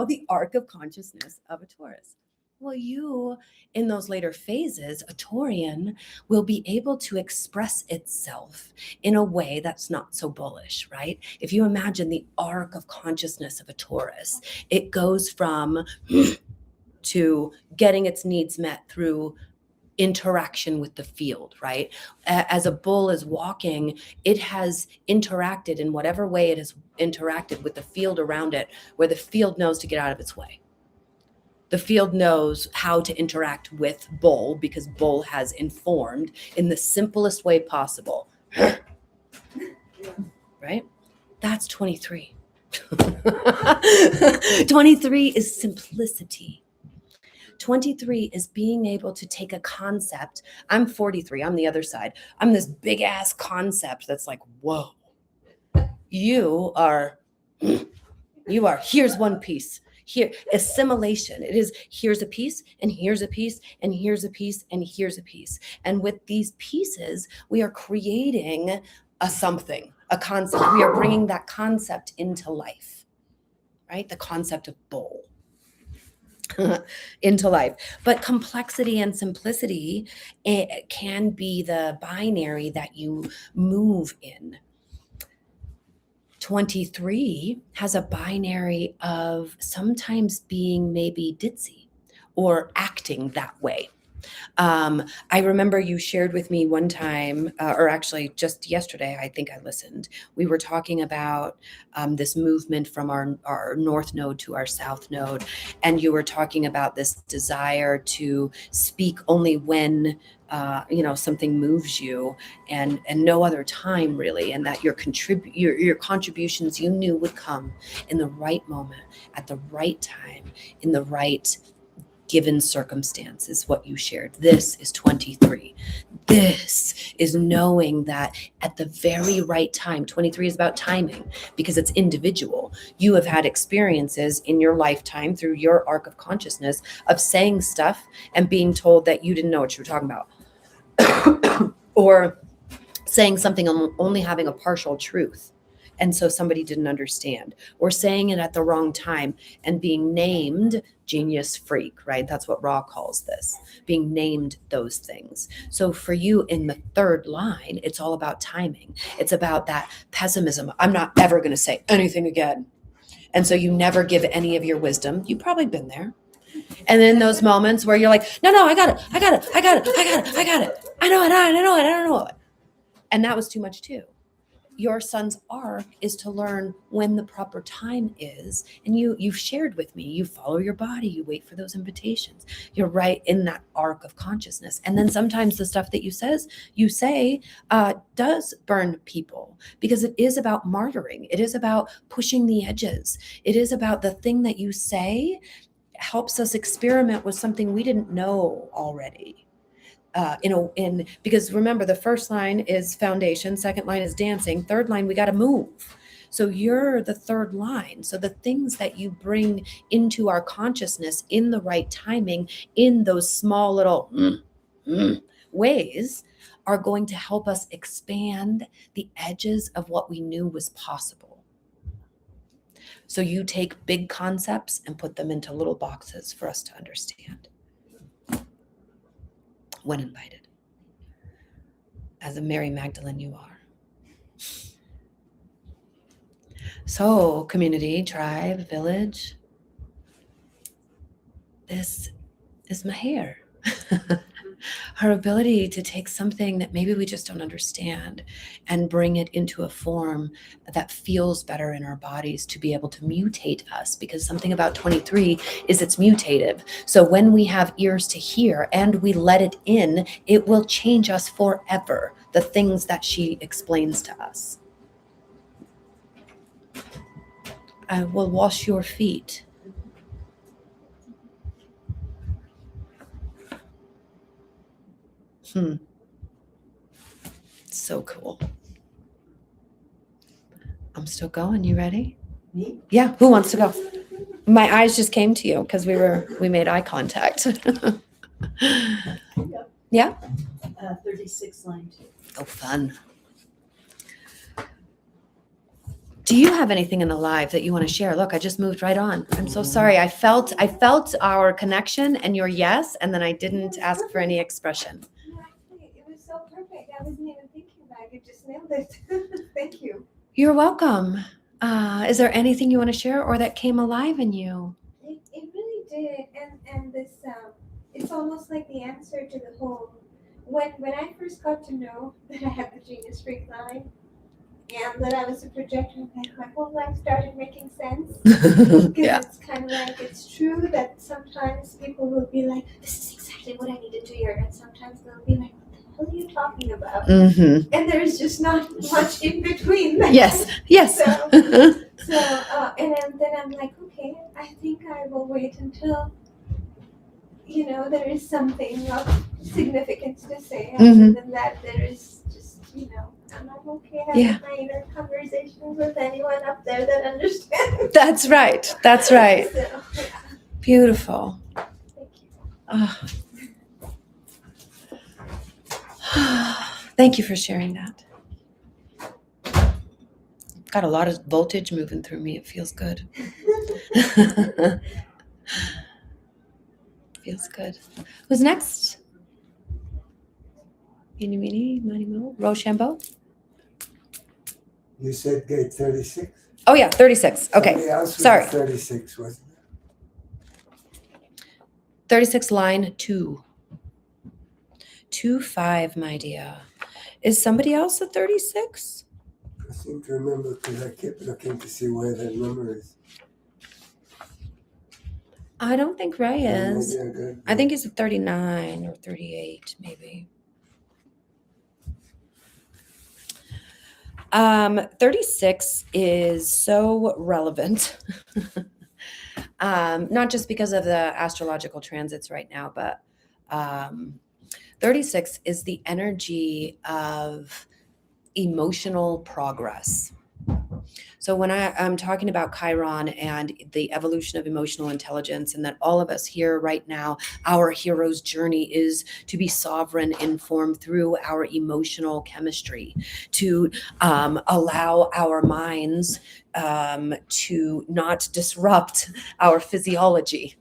the arc of consciousness of a Taurus. Well, you, in those later phases, a Taurian will be able to express itself in a way that's not so bullish, right? If you imagine the arc of consciousness of a Taurus, it goes from to getting its needs met through interaction with the field, right? As a bull is walking, it has interacted in whatever way it has interacted with the field around it, where the field knows to get out of its way. The field knows how to interact with bull because bull has informed in the simplest way possible. Right? That's 23. 23 is simplicity. 23 is being able to take a concept. I'm 43. I'm the other side. I'm this big ass concept that's like, whoa. You are, here's one piece. Here, assimilation. It is, here's a piece, and here's a piece, and here's a piece, and here's a piece. And with these pieces, we are creating a something, a concept. We are bringing that concept into life, right? The concept of bull. Into life. But complexity and simplicity, it can be the binary that you move in. 23 has a binary of sometimes being maybe ditzy or acting that way. I remember you shared with me one time, or actually just yesterday, I think I listened. We were talking about this movement from our north node to our south node. And you were talking about this desire to speak only when something moves you and no other time really. And that your contributions you knew would come in the right moment, at the right time, in the right given circumstance is what you shared. This is 23. This is knowing that at the very right time. 23 is about timing because it's individual. You have had experiences in your lifetime through your arc of consciousness of saying stuff and being told that you didn't know what you were talking about. Or saying something only having a partial truth. And so somebody didn't understand, or saying it at the wrong time and being named genius freak, right? That's what Ra calls this, being named those things. So for you in the third line, it's all about timing. It's about that pessimism. I'm not ever going to say anything again. And so you never give any of your wisdom. You've probably been there. And then those moments where you're like, no, I got it. I got it. I know it. And that was too much too. Your son's arc is to learn when the proper time is. And you've shared with me, you follow your body, you wait for those invitations. You're right in that arc of consciousness. And then sometimes the stuff that you say does burn people, because it is about martyring. It is about pushing the edges. It is about the thing that you say helps us experiment with something we didn't know already. Because remember, the first line is foundation, second line is dancing, third line, we got to move. So you're the third line. So the things that you bring into our consciousness in the right timing, in those small little ways, are going to help us expand the edges of what we knew was possible. So you take big concepts and put them into little boxes for us to understand. When invited. As a Mary Magdalene you are. So, community, tribe, village, this is Maher. Her ability to take something that maybe we just don't understand and bring it into a form that feels better in our bodies, to be able to mutate us, because something about 23 is it's mutative. So when we have ears to hear and we let it in, it will change us forever, the things that she explains to us. I will wash your feet. So cool. I'm still going. You ready? Me? Yeah. Who wants to go? My eyes just came to you because we made eye contact. Yeah. 36 line 2. Oh, fun. Do you have anything in the live that you want to share? Look, I just moved right on. I'm so sorry. I felt our connection and your yes, and then I didn't ask for any expression. No, actually, it was so perfect. I wasn't even thinking about it. You just nailed it. Thank you. You're welcome. Is there anything you want to share or that came alive in you? It really did, and this it's almost like the answer to the whole. When I first got to know that I had the genius freak line, and that I was a projector, like my whole life started making sense. Because it's kind of like, it's true that sometimes people will be like, this is exactly what I needed to hear, and sometimes they'll be like, what the hell are you talking about? Mm-hmm. And there's just not much in between that. Yes. And then I'm like, okay, I think I will wait until, there is something of significance to say. Other than that, there is just, and I'm okay having my inner conversations with anyone up there that understands. That's right. So, yeah. Beautiful. Thank you. Thank you for sharing that. Got a lot of voltage moving through me. It feels good. Feels good. Who's next? Eeny, meeny, miny, mo. Rochambeau? You said gate 36? Oh, yeah, 36. Okay. Somebody else was Sorry. 36, wasn't it? 36, line 2. 2-5, my dear. Is somebody else at 36? I seem to remember because I kept looking to see where that number is. I don't think Ray is. Maybe I got it. I think he's at 39 or 38, maybe. 36 is so relevant. Not just because of the astrological transits right now, but 36 is the energy of emotional progress. So when I'm talking about Chiron and the evolution of emotional intelligence, and that all of us here right now, our hero's journey is to be sovereign, informed through our emotional chemistry, to allow our minds to not disrupt our physiology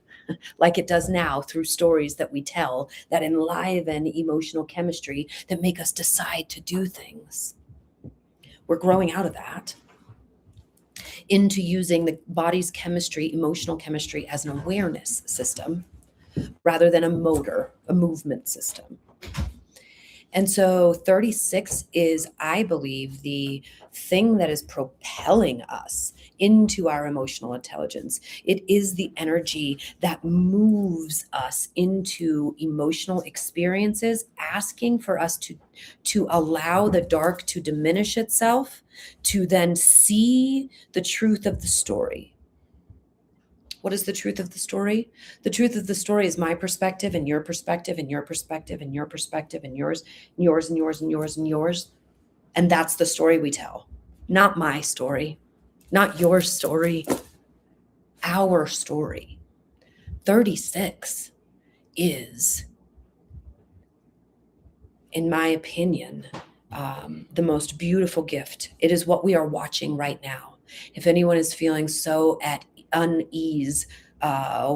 like it does now through stories that we tell that enliven emotional chemistry that make us decide to do things. We're growing out of that into using the body's chemistry, emotional chemistry, as an awareness system rather than a motor, a movement system. And so 36 is, I believe, the thing that is propelling us into our emotional intelligence. It is the energy that moves us into emotional experiences, asking for us to allow the dark to diminish itself, to then see the truth of the story. What is the truth of the story? The truth of the story is my perspective and your perspective and your perspective and your perspective and yours and yours and yours and yours and yours. And that's the story we tell. Not my story, not your story, our story. 36 is, in my opinion, the most beautiful gift. It is what we are watching right now. If anyone is feeling so at unease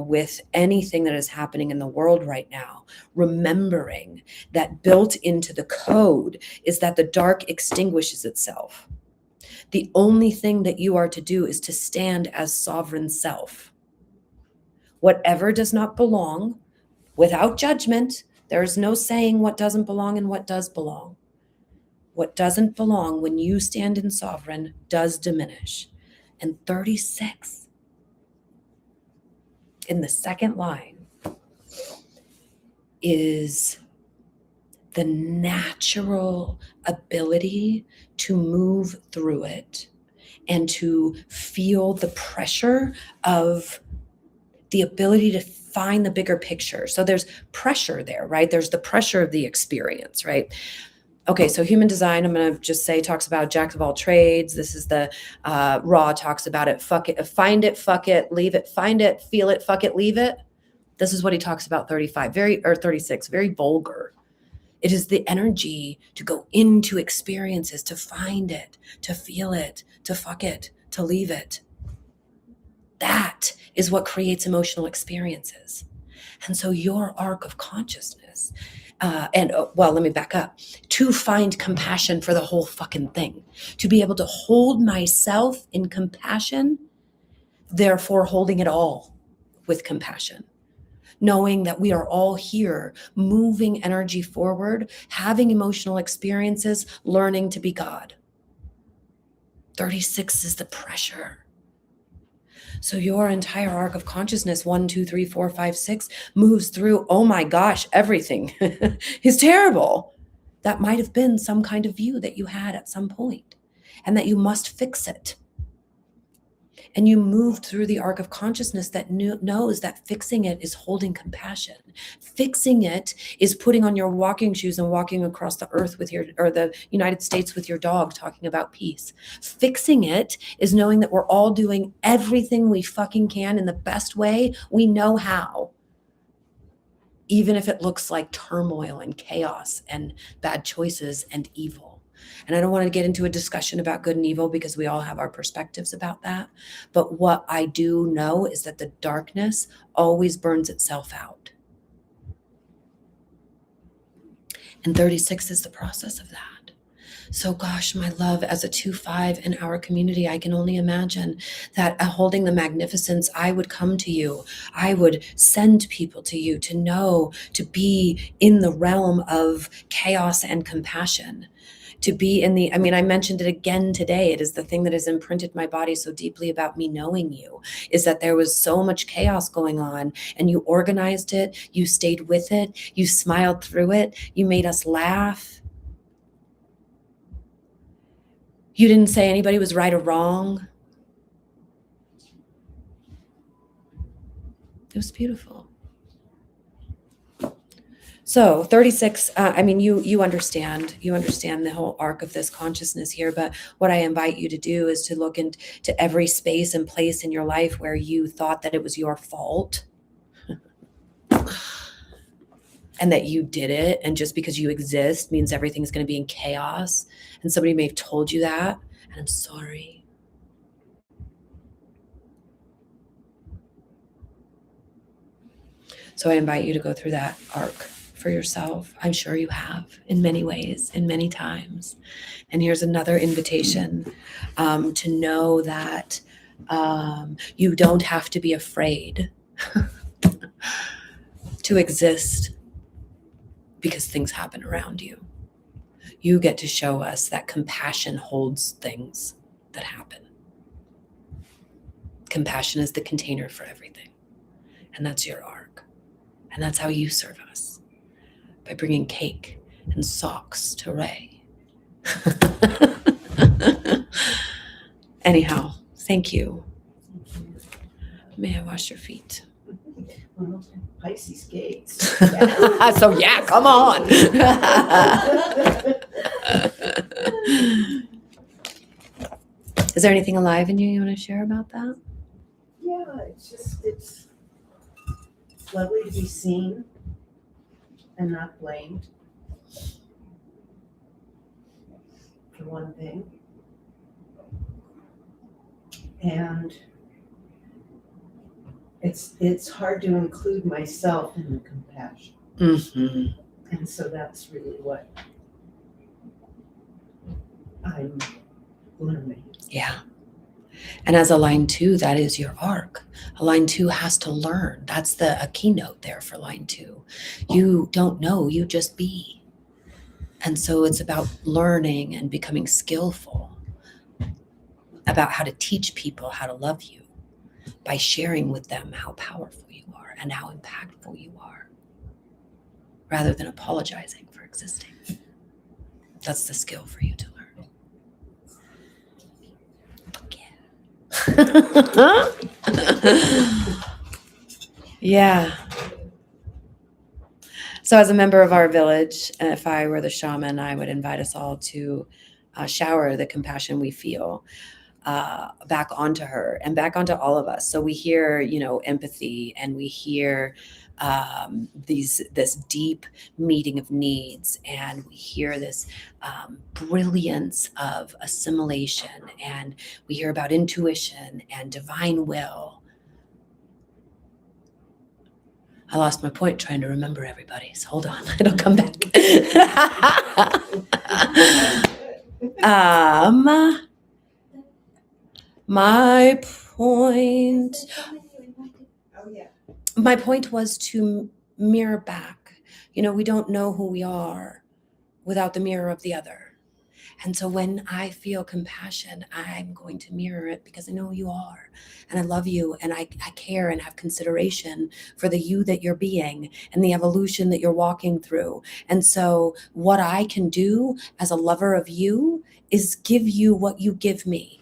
with anything that is happening in the world right now, remembering that built into the code is that the dark extinguishes itself. The only thing that you are to do is to stand as sovereign self. Whatever does not belong, without judgment, there is no saying what doesn't belong and what does belong. What doesn't belong when you stand in sovereign does diminish. And 36 in the second line is the natural ability to move through it and to feel the pressure of the ability to find the bigger picture. So there's pressure there, right? There's the pressure of the experience, right? Okay, so human design, I'm going to just say, talks about jack of all trades. This is the raw talks about it. Fuck it, find it, fuck it, leave it, find it, feel it, fuck it, leave it. This is what he talks about 36, very vulgar. It is the energy to go into experiences, to find it, to feel it, to fuck it, to leave it. That is what creates emotional experiences. And so your arc of consciousness, let me back up, to find compassion for the whole fucking thing, to be able to hold myself in compassion, therefore holding it all with compassion, knowing that we are all here, moving energy forward, having emotional experiences, learning to be God. 36 is the pressure. So your entire arc of consciousness, 1, 2, 3, 4, 5, 6, moves through, oh my gosh, everything is terrible. That might have been some kind of view that you had at some point, and that you must fix it. And you moved through the arc of consciousness that knows that fixing it is holding compassion. Fixing it is putting on your walking shoes and walking across the earth or the United States with your dog, talking about peace. Fixing it is knowing that we're all doing everything we fucking can in the best way we know how, even if it looks like turmoil and chaos and bad choices and evil. And I don't want to get into a discussion about good and evil because we all have our perspectives about that. But what I do know is that the darkness always burns itself out. And 36 is the process of that. So gosh, my love, as a 2-5 in our community, I can only imagine that holding the magnificence, I would come to you. I would send people to you to know, to be in the realm of chaos and compassion. To be in the, I mentioned it again today. It is the thing that has imprinted my body so deeply about me knowing you, is that there was so much chaos going on and you organized it, you stayed with it, you smiled through it, you made us laugh. You didn't say anybody was right or wrong. It was beautiful. So 36, I mean, you understand the whole arc of this consciousness here, but what I invite you to do is to look into every space and place in your life where you thought that it was your fault and that you did it. And just because you exist means everything's going to be in chaos. And somebody may have told you that, and I'm sorry. So I invite you to go through that arc for yourself. I'm sure you have in many ways, in many times. And here's another invitation to know that you don't have to be afraid to exist because things happen around you. You get to show us that compassion holds things that happen. Compassion is the container for everything. And that's your arc. And that's how you serve us, by bringing cake and socks to Ray. Anyhow, thank you. May I wash your feet? Well, Pisces gates. So yeah, come on. Is there anything alive in you want to share about that? Yeah, it's lovely to be seen and not blamed, for one thing. And it's hard to include myself in the compassion. Mm-hmm. And so that's really what I'm learning. Yeah. And as a line 2, that is your arc. A line 2 has to learn. That's a keynote there for line 2. You don't know, you just be. And so it's about learning and becoming skillful about how to teach people how to love you by sharing with them how powerful you are and how impactful you are, rather than apologizing for existing. That's the skill for you to learn. Yeah. So as a member of our village, if I were the shaman, I would invite us all to shower the compassion we feel back onto her and back onto all of us. So we hear, empathy, and we hear this deep meeting of needs, and we hear this brilliance of assimilation, and we hear about intuition and divine will. I lost my point trying to remember everybody, so hold on, it'll come back. My point. Oh, yeah. My point was to mirror back. We don't know who we are without the mirror of the other. And so when I feel compassion, I'm going to mirror it because I know who you are. And I love you, and I care and have consideration for the you that you're being and the evolution that you're walking through. And so what I can do as a lover of you is give you what you give me.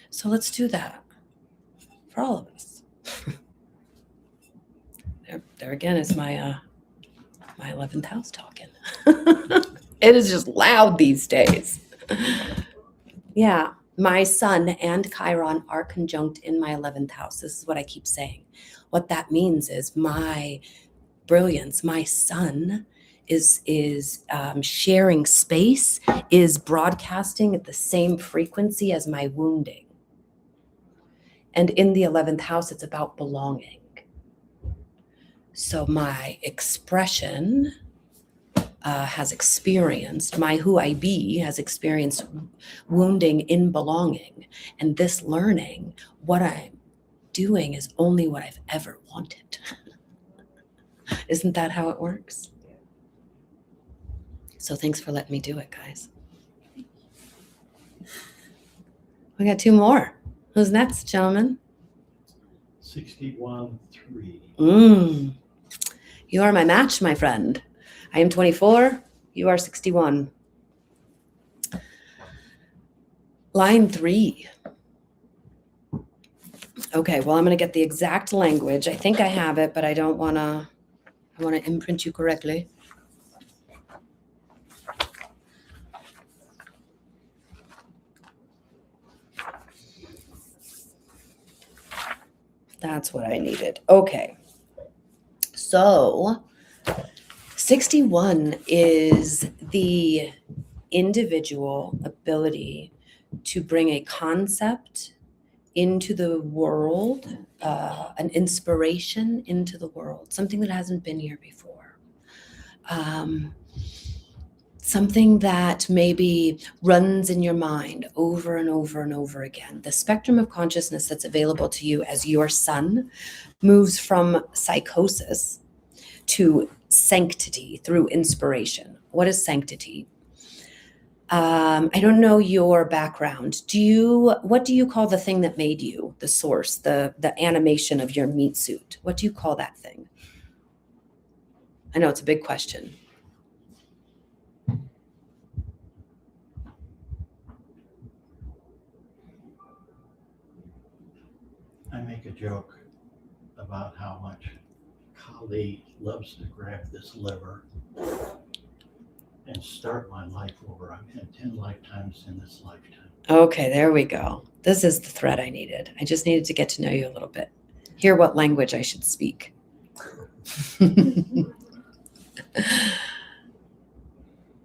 So let's do that for all of us. There again is my 11th house talking. It is just loud these days. Yeah, my sun and Chiron are conjunct in my 11th house. This is what I keep saying. What that means is my brilliance, my sun is sharing space, is broadcasting at the same frequency as my wounding. And in the 11th house, it's about belonging. So my expression has experienced, my who I be has experienced wounding in belonging. And this learning, what I'm doing is only what I've ever wanted. Isn't that how it works? So thanks for letting me do it, guys. We got 2 more. Who's next, gentlemen? 61-3. You are my match, my friend. I am 24. You are 61. Line 3. Okay, well, I'm going to get the exact language. I think I have it, but I don't want to, I want to imprint you correctly. That's what I needed. Okay. So 61 is the individual ability to bring a concept into the world, an inspiration into the world, something that hasn't been here before. Something that maybe runs in your mind over and over and over again. The spectrum of consciousness that's available to you as your sun moves from psychosis to sanctity through inspiration. What is sanctity? I don't know your background. What do you call the thing that made you, the source, the animation of your meat suit? What do you call that thing? I know it's a big question. I make a joke about how much Kali loves to grab this liver and start my life over. I've had 10 lifetimes in this lifetime. Okay, there we go. This is the thread I needed. I just needed to get to know you a little bit. Hear what language I should speak.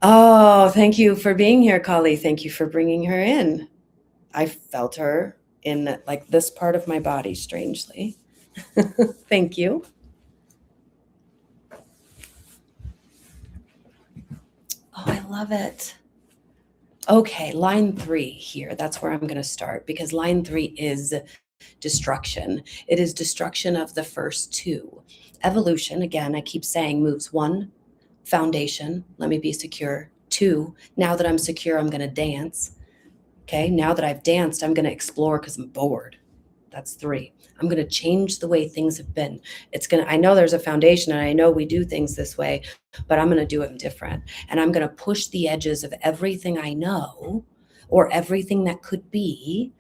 Oh, thank you for being here, Kali. Thank you for bringing her in. I felt her in like this part of my body, strangely. Thank you. Oh, I love it. Okay, line 3 here. That's where I'm going to start because line 3 is destruction. It is destruction of the first 2. Evolution, again, I keep saying moves 1, foundation, let me be secure. 2, now that I'm secure, I'm going to dance. Okay, now that I've danced, I'm going to explore because I'm bored. That's 3. I'm going to change the way things have been. I know there's a foundation and I know we do things this way, but I'm going to do it different. And I'm going to push the edges of everything I know or everything that could be.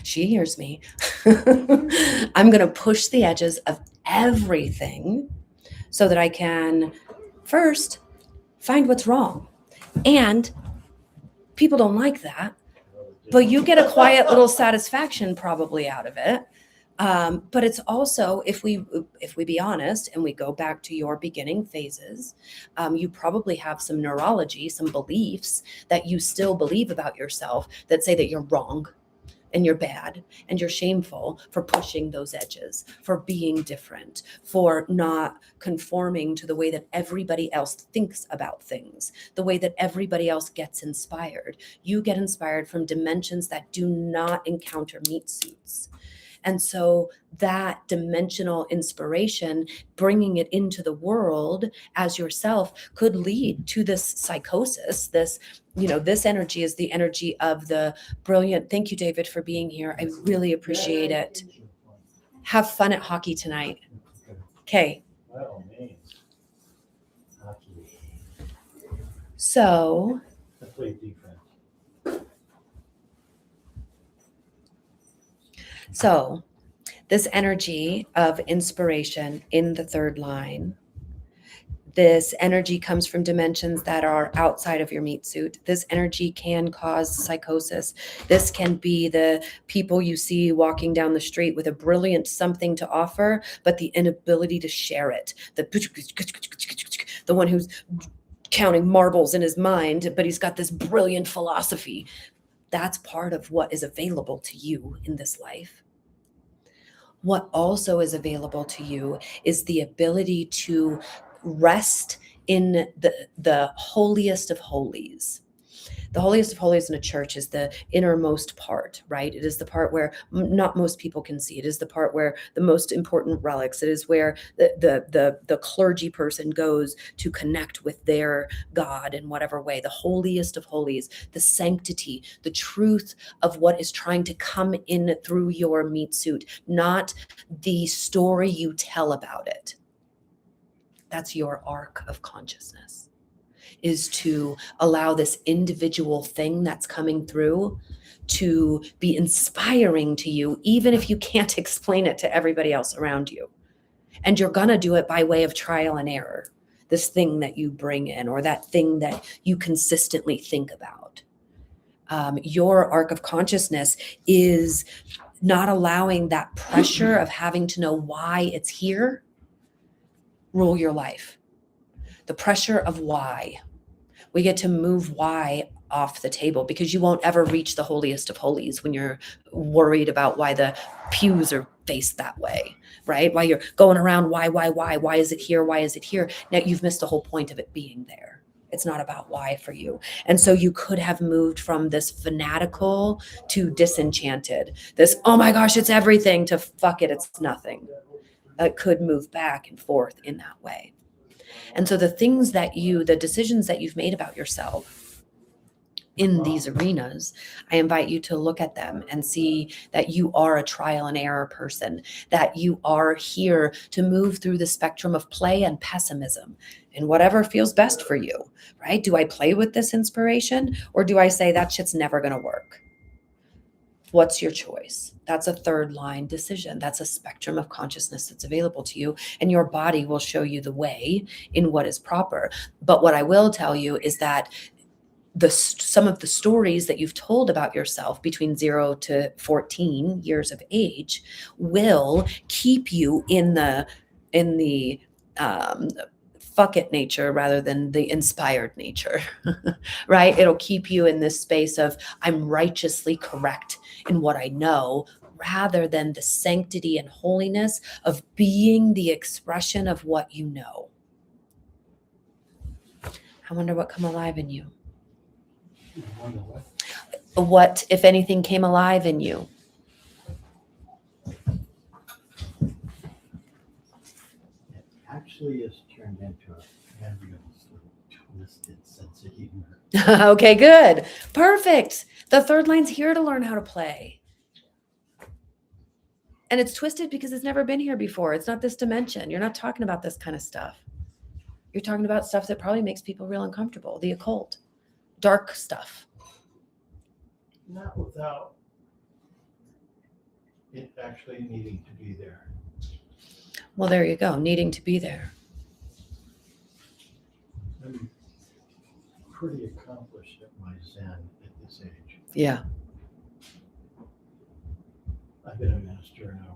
She hears me. I'm going to push the edges of everything so that I can first find what's wrong. And people don't like that, but you get a quiet little satisfaction probably out of it. But it's also, if we be honest and we go back to your beginning phases, you probably have some neurology, some beliefs that you still believe about yourself that say that you're wrong and you're bad and you're shameful for pushing those edges, for being different, for not conforming to the way that everybody else thinks about things, the way that everybody else gets inspired. You get inspired from dimensions that do not encounter meat suits. And so that dimensional inspiration, bringing it into the world as yourself could lead to this psychosis, this energy is the energy of the brilliant. Thank you, David, for being here. I really appreciate it. Have fun at hockey tonight. Okay. By all means. Hockey. So I play defense. So this energy of inspiration in the 3rd line, this energy comes from dimensions that are outside of your meat suit. This energy can cause psychosis. This can be the people you see walking down the street with a brilliant something to offer, but the inability to share it. The one who's counting marbles in his mind, but he's got this brilliant philosophy. That's part of what is available to you in this life. What also is available to you is the ability to rest in the holiest of holies. The holiest of holies in a church is the innermost part, right? It is the part where not most people can see. It is the part where the most important relics. It is where the clergy person goes to connect with their God in whatever way. The holiest of holies, the sanctity, the truth of what is trying to come in through your meat suit, not the story you tell about it. That's your arc of consciousness, is to allow this individual thing that's coming through to be inspiring to you, even if you can't explain it to everybody else around you. And you're going to do it by way of trial and error, this thing that you bring in or that thing that you consistently think about. Your arc of consciousness is not allowing that pressure of having to know why it's here rule your life. The pressure of why. We get to move why off the table because you won't ever reach the holiest of holies when you're worried about why the pews are faced that way, right? Why you're going around, why is it here? Why is it here? Now you've missed the whole point of it being there. It's not about why for you. And so you could have moved from this fanatical to disenchanted, this, oh my gosh, it's everything, to fuck it, it's nothing. It could move back and forth in that way. And so the decisions that you've made about yourself in these arenas, I invite you to look at them and see that you are a trial and error person, that you are here to move through the spectrum of play and pessimism and whatever feels best for you, right? Do I play with this inspiration or do I say that shit's never going to work? What's your choice? That's a third line decision. That's a spectrum of consciousness that's available to you, and your body will show you the way in what is proper. But what I will tell you is that some of the stories that you've told about yourself between 0 to 14 years of age will keep you in the fuck it nature rather than the inspired nature, right? It'll keep you in this space of I'm righteously correct in what I know rather than the sanctity and holiness of being the expression of what you know. I wonder what come alive in you. What, if anything, came alive in you? It actually has turned into a fabulous little twisted sense of humor. Okay, good. Perfect. The third line's here to learn how to play. And it's twisted because it's never been here before. It's not this dimension. You're not talking about this kind of stuff. You're talking about stuff that probably makes people real uncomfortable. The occult, dark stuff. Not without it actually needing to be there. Well, there you go. Needing to be there. I'm pretty accomplished at my Zen at this age. Yeah. I've been a master and a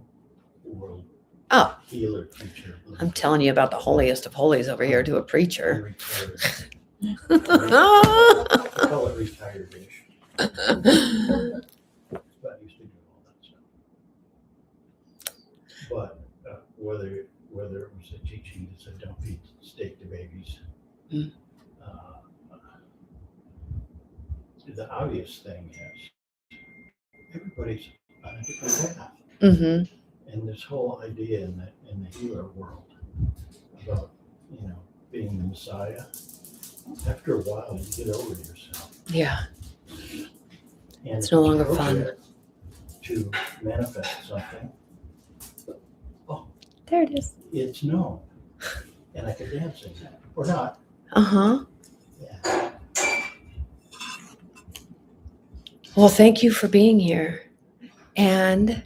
world Oh, healer teacher. I'm telling you about the holiest of holies over here to a I'm preacher. retired. I call it retired-ish. But I used to do all that stuff. But whether it was a teaching that said don't feed steak to babies, Mm. The obvious thing is everybody's on a different path. Mm-hmm. And this whole idea in the healer world about, being the Messiah, after a while you get over yourself. Yeah. And It's no longer fun. appropriate to manifest something, There it is. it's known. And I can dance in that. Or not. Uh-huh. Yeah. Well, thank you for being here. And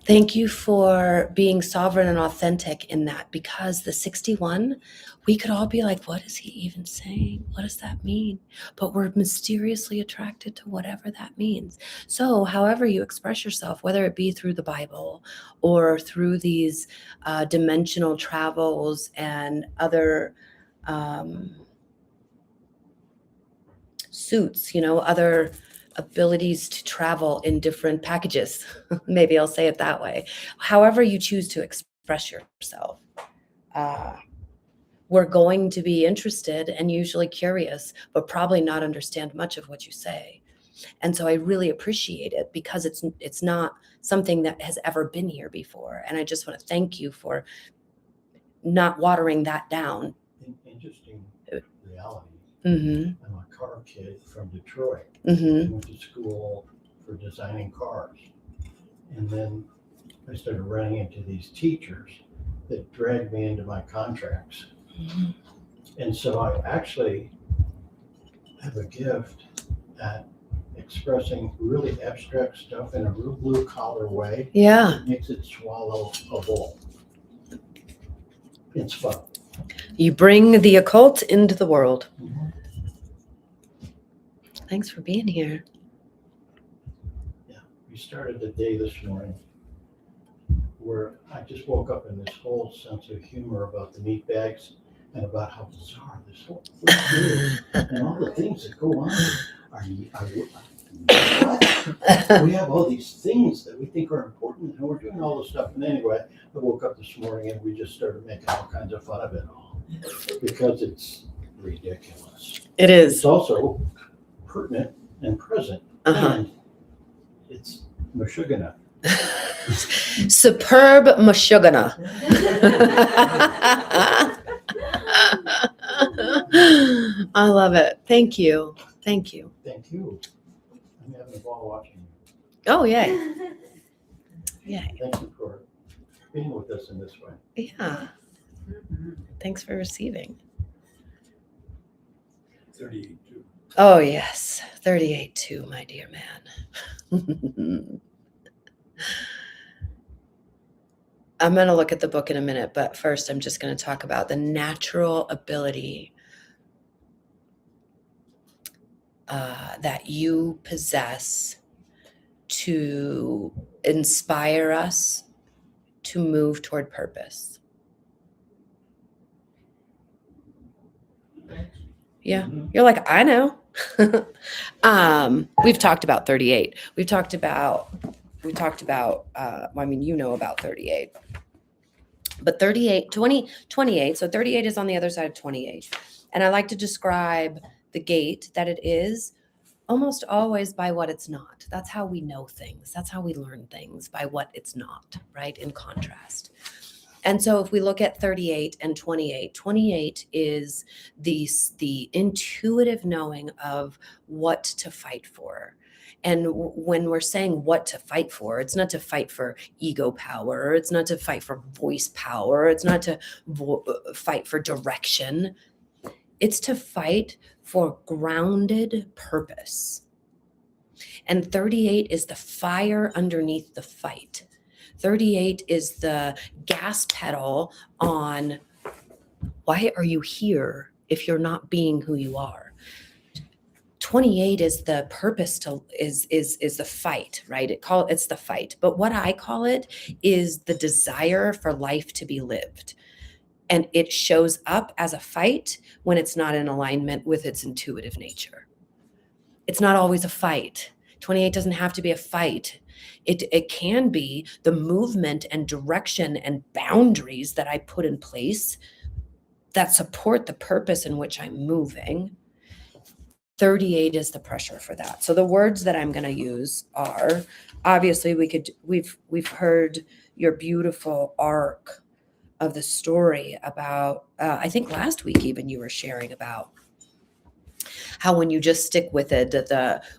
thank you for being sovereign and authentic in that, because the 61, we could all be like, what is he even saying? What does that mean? But we're mysteriously attracted to whatever that means. So however you express yourself, whether it be through the Bible or through these dimensional travels and other suits, other abilities to travel in different packages. Maybe I'll say it that way. However you choose to express yourself, we're going to be interested and usually curious, but probably not understand much of what you say. And so I really appreciate it because it's not something that has ever been here before. And I just want to thank you for not watering that down. Interesting reality. Mm-hmm. I'm a car kid from Detroit. Mm-hmm. I went to school for designing cars. And then I started running into these teachers that dragged me into my contracts. Mm-hmm. And so I actually have a gift at expressing really abstract stuff in a real blue collar way. Yeah. It makes it swallow a whole. It's fun. You bring the occult into the world. Mhm. Thanks for being here. We started the day this morning where I just woke up in this whole sense of humor about the meat bags and about how bizarre this whole thing is. And all the things that go on are what? We have all these things that we think are important and we're doing all this stuff. And anyway, I woke up this morning and we just started making all kinds of fun of it all because it's ridiculous. It It's is. also pertinent and present. Uh-huh. And it's Meshuggah. Superb Meshuggah. I love it. Thank you. Thank you. Thank you. I'm having a ball watching you. Oh, yay. Yay. Thank you for being with us in this way. Yeah. Thanks for receiving. 38-2. Oh, yes. 38-2, my dear man. I'm going to look at the book in a minute, but first I'm just going to talk about the natural ability that you possess to inspire us to move toward purpose. Yeah, you're like, I know. We've talked about 38. We talked about, I mean, you know about 38. But 38, 28, so 38 is on the other side of 28. And I like to describe the gate that it is almost always by what it's not. That's how we know things. That's how we learn things, by what it's not, right? In contrast. And so if we look at 38 and 28, 28 is the intuitive knowing of what to fight for. And when we're saying what to fight for, it's not to fight for ego power. It's not to fight for voice power. It's not to fight for direction. It's to fight for grounded purpose. And 38 is the fire underneath the fight. 38 is the gas pedal on why are you here if you're not being who you are. 28 is the purpose is the fight, right? It's the fight. But what I call it is the desire for life to be lived. And it shows up as a fight when it's not in alignment with its intuitive nature. It's not always a fight. 28 doesn't have to be a fight. It can be the movement and direction and boundaries that I put in place that support the purpose in which I'm moving. 38 is the pressure for that. So the words that I'm going to use are, obviously we've heard your beautiful arc of the story about, I think last week even you were sharing about how when you just stick with it,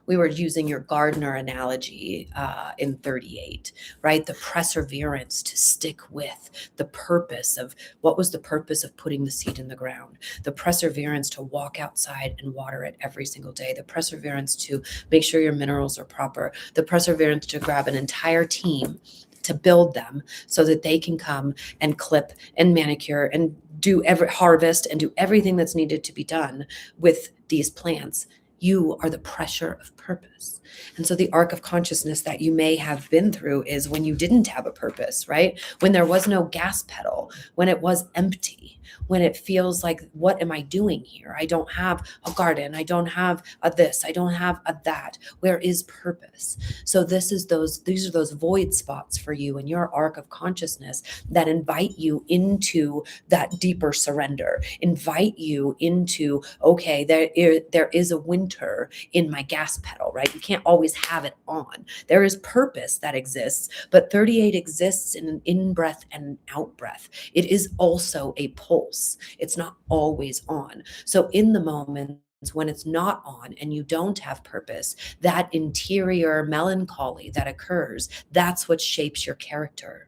we were using your gardener analogy in 38, right? The perseverance to stick with the purpose of, what was the purpose of putting the seed in the ground? The perseverance to walk outside and water it every single day. The perseverance to make sure your minerals are proper. The perseverance to grab an entire team to build them so that they can come and clip and manicure and do harvest and do everything that's needed to be done with these plants. You are the pressure of purpose. And so the arc of consciousness that you may have been through is when you didn't have a purpose, right? When there was no gas pedal, when it was empty, when it feels like, what am I doing here? I don't have a garden. I don't have a this. I don't have a that. Where is purpose? So these are those void spots for you in your arc of consciousness that invite you into that deeper surrender, invite you into, okay, there is a winter in my gas pedal, right? You can't always have it on. There is purpose that exists, but 38 exists in an in-breath and an out-breath. It is also a pulse. It's not always on. So in the moments when it's not on and you don't have purpose, that interior melancholy that occurs, that's what shapes your character.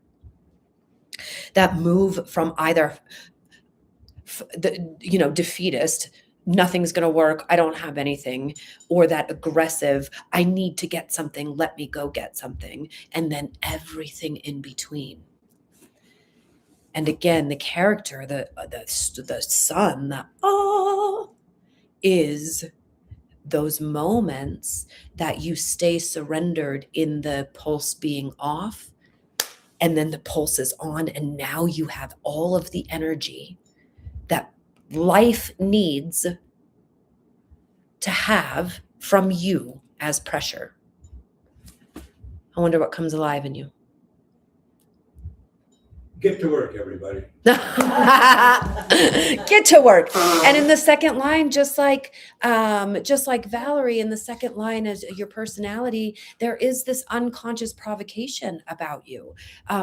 That move from either defeatist nothing's going to work, I don't have anything, or that aggressive, I need to get something, let me go get something, and then everything in between. And again, the character, the sun, is those moments that you stay surrendered in the pulse being off, and then the pulse is on, and now you have all of the energy that life needs to have from you as pressure. I wonder what comes alive in you. Get to work, everybody. Get to work. And in the second line, just like Valerie, in the second line as your personality, there is this unconscious provocation about you,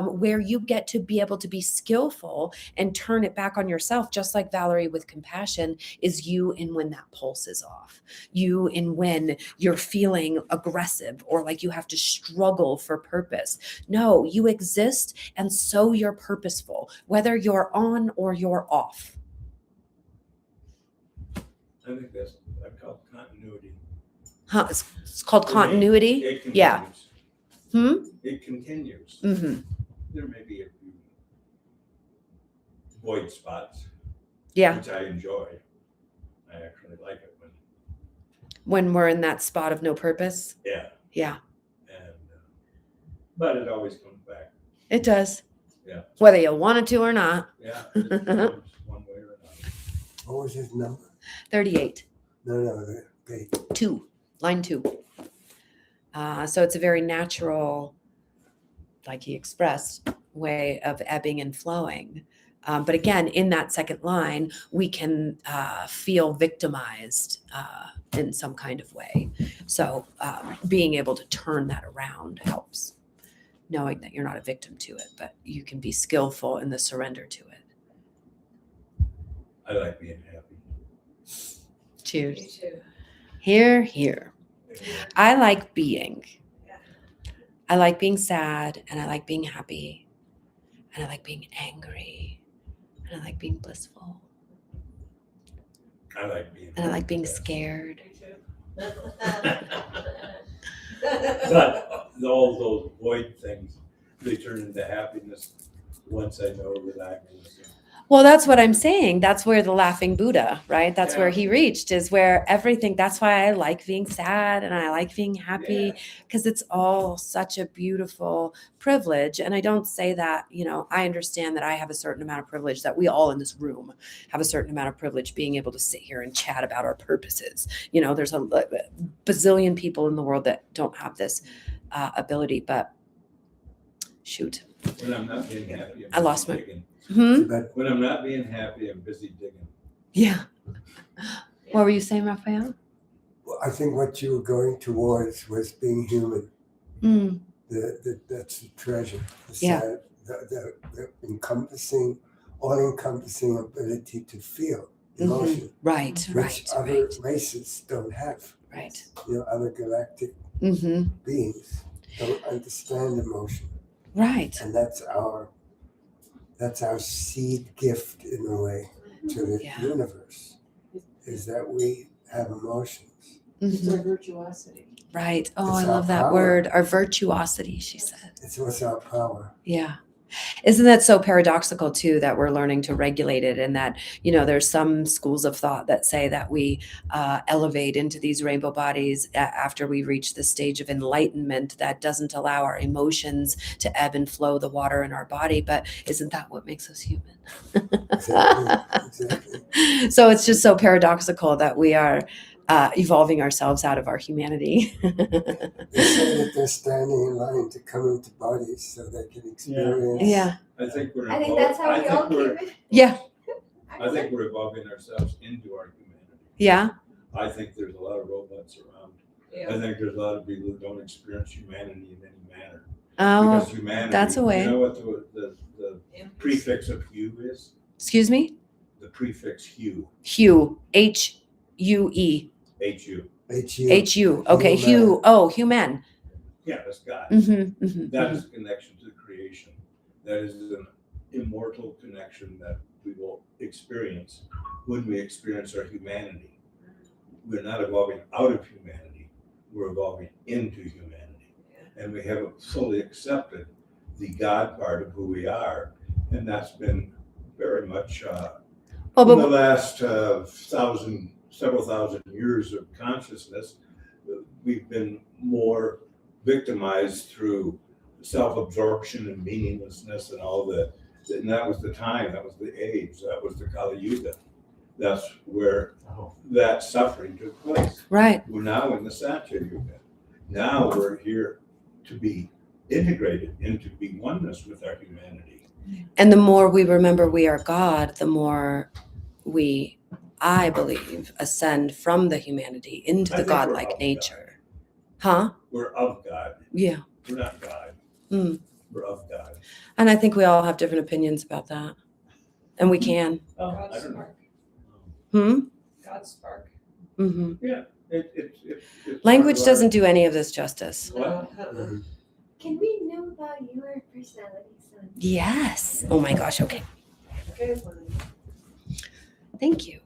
where you get to be able to be skillful and turn it back on yourself, just like Valerie with compassion is you in when that pulse is off, you in when you're feeling aggressive or like you have to struggle for purpose. No, you exist, and so you're purposeful, whether you're on or you're off. I think I call it continuity. Huh? It's called continuity. It continues. Yeah. It continues. Mm-hmm. There may be a few void spots, Yeah. which I enjoy. I actually like it When we're in that spot of no purpose. yeah. Yeah, And but it always comes back. it does. Yeah. Whether you want it to or not. Yeah. It comes one way or another. What was his number? 38. No, okay. 2. Line 2. So it's a very natural, like he expressed, way of ebbing and flowing. But again, in that second line, we can feel victimized in some kind of way. So being able to turn that around helps, knowing that you're not a victim to it, but you can be skillful in the surrender to it. I like being happy. Cheers. Me too. Here, here. Yeah. I like being. Yeah. I like being sad, and I like being happy, and I like being angry, and I like being blissful, I like being and I like being sad. scared. Me too. But all those void things, they turn into happiness once I know that I'm innocent. Well, that's what I'm saying. That's where the laughing Buddha, right? That's where Yeah. he reached, is where everything, that's why I like being sad and I like being happy, Yeah. because it's all such a beautiful privilege. And I don't say that, I understand that I have a certain amount of privilege, that we all in this room have a certain amount of privilege being able to sit here and chat about our purposes. There's a bazillion people in the world that don't have this ability, but shoot. When I'm not being happy, I lost my- digging. But When I'm not being happy, I'm busy digging. Yeah. What were you saying, Raphael? I think what you were going towards was being human. Mm. That's the treasure. The Yeah. sad, the encompassing, all-encompassing ability to feel emotion, Right, which right, other right, races don't have. right. Other galactic Mm-hmm. beings don't understand emotion, Right. and that's our seed gift in a way to the Yeah. universe, is that we have emotions. It's Mhm. our virtuosity. Right. Oh, It's I our love that power. word. Our virtuosity, she said. It's what's our power. Yeah. Isn't that so paradoxical too, that we're learning to regulate it, and that, there's some schools of thought that say that we elevate into these rainbow bodies after we reach the stage of enlightenment that doesn't allow our emotions to ebb and flow the water in our body. But isn't that what makes us human? Exactly. So it's just so paradoxical that we are evolving ourselves out of our humanity. They say that they're standing in line to come into bodies so they can experience. Yeah. I think we're I think evol- that's how I we all think we're came in. Yeah. I think we're evolving ourselves into our humanity. Yeah. I think there's a lot of robots around. Yeah. I think there's a lot of people who don't experience humanity in any manner. Oh, Because humanity, that's a way. You know what the prefix of hue is? excuse me? The prefix hue, Hue. H-U-E. H-U. HU. H-U. Okay. Human. Hue. Oh, human. Yeah, that's God. Mm-hmm, mm-hmm, That is a connection to the creation. That is an immortal connection that we will experience when we experience our humanity. we're not evolving out of humanity, we're evolving into humanity. And we haven't fully accepted the God part of who we are. And that's been very much Well, in the but last several thousand years of consciousness, we've been more victimized through self-absorption and meaninglessness and all that. And that was the time, that was the age, that was the Kali Yuga. That's where Oh, that suffering took place. right. We're now in the Satya Yuga. Now we're here to be integrated into be oneness with our humanity. And the more we remember we are God, the more we, I believe, ascend from the humanity into I the think we're godlike of nature. Huh? We're of God. Yeah. We're not God. Mm. We're of God. And I think we all have different opinions about that. And we can. Oh, God's I don't know. spark. Hmm? God's spark. Mm-hmm. It's Language part of doesn't do any of this justice. What? Uh-uh. Can we know about your personality, son? Yes. Oh my gosh. Okay. Good one. Thank you.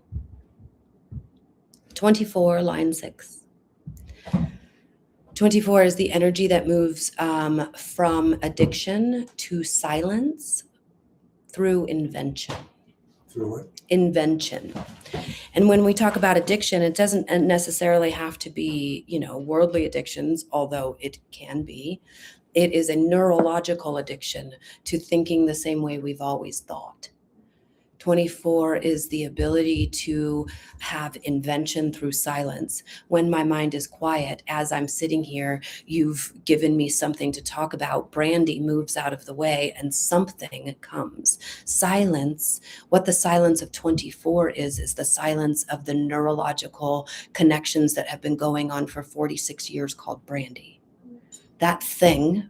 24, line 6. 24 is the energy that moves from addiction to silence through invention. Through what? Invention. And when we talk about addiction, it doesn't necessarily have to be, worldly addictions, although it can be. It is a neurological addiction to thinking the same way we've always thought. 24 is the ability to have invention through silence. When my mind is quiet, as I'm sitting here, you've given me something to talk about. Brandy moves out of the way and something comes. Silence, what the silence of 24 is the silence of the neurological connections that have been going on for 46 years called Brandy. That thing,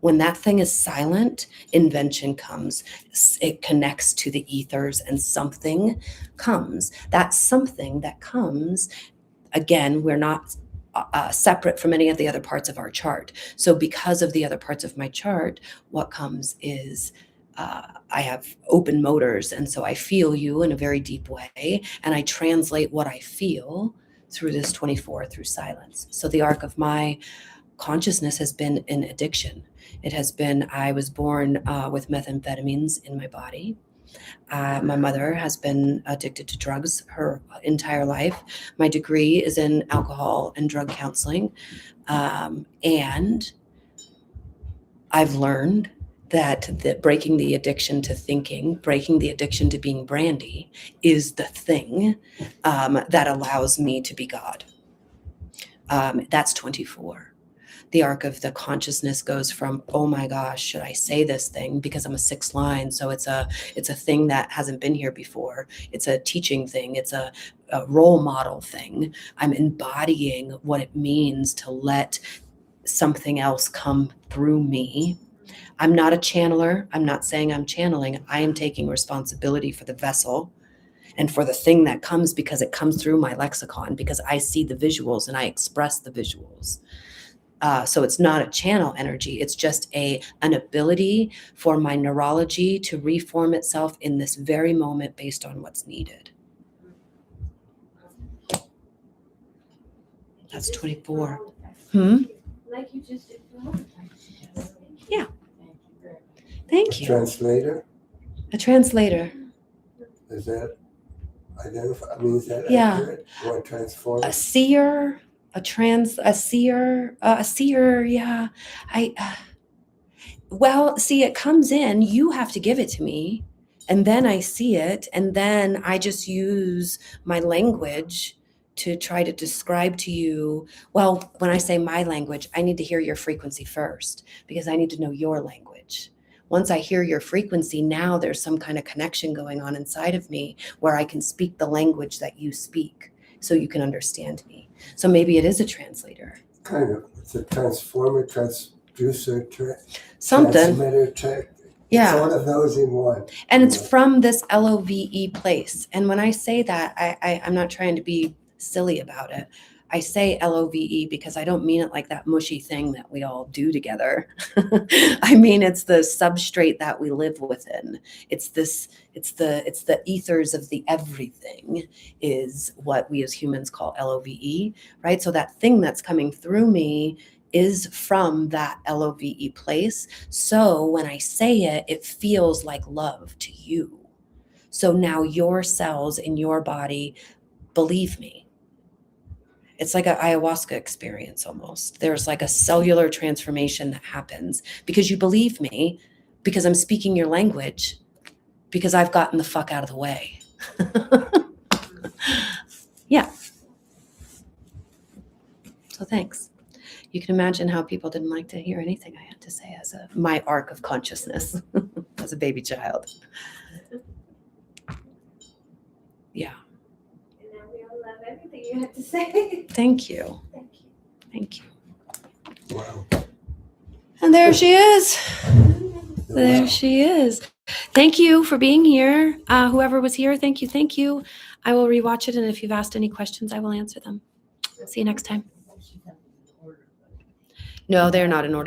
when that thing is silent, invention comes. It connects to the ethers and something comes. That something that comes, again, we're not separate from any of the other parts of our chart. So because of the other parts of my chart, what comes is I have open motors. And so I feel you in a very deep way. And I translate what I feel through this 24 through silence. So the arc of my consciousness has been an addiction. It has been, I was born with methamphetamines in my body. My mother has been addicted to drugs her entire life. My degree is in alcohol and drug counseling. And I've learned that breaking the addiction to thinking, breaking the addiction to being Brandy is the thing that allows me to be God. That's 24. The arc of the consciousness goes from, oh my gosh, should I say this thing? Because I'm a 6th line. So it's a thing that hasn't been here before. It's a teaching thing. It's a role model thing. I'm embodying what it means to let something else come through me. I'm not a channeler. I'm not saying I'm channeling. I am taking responsibility for the vessel and for the thing that comes because it comes through my lexicon, because I see the visuals and I express the visuals. So it's not a channel energy. It's just an ability for my neurology to reform itself in this very moment based on what's needed. That's 24. Like you just did. Yeah. Thank you. Translator, A translator. is that identify, I mean, is that Yeah. accurate? Or transform? A seer. A seer, yeah. Well, see, it comes in, you have to give it to me, and then I see it, and then I just use my language to try to describe to you. Well, when I say my language, I need to hear your frequency first, because I need to know your language. Once I hear your frequency, now there's some kind of connection going on inside of me where I can speak the language that you speak, so you can understand me. So maybe it is a translator. Kind of, it's a transformer, transducer, Something. transmitter, Yeah. it's all of those in one. And it's from this LOVE place. And when I say that, I'm not trying to be silly about it. I say LOVE because I don't mean it like that mushy thing that we all do together. I mean, it's the substrate that we live within. It's the ethers of the everything is what we as humans call LOVE, right? So that thing that's coming through me is from that LOVE place. So when I say it, it feels like love to you. So now your cells in your body believe me. It's like an ayahuasca experience almost. There's like a cellular transformation that happens because you believe me, because I'm speaking your language, because I've gotten the fuck out of the way. Yeah. So thanks. You can imagine how people didn't like to hear anything I had to say as my arc of consciousness as a baby child. Yeah. And now we all love everything you had to say. Thank you. Thank you. Thank you. Wow. And there she is. There Wow. she is. Thank you for being here. Whoever was here, thank you. Thank you. I will rewatch it. And if you've asked any questions, I will answer them. See you next time. No, they're not in order.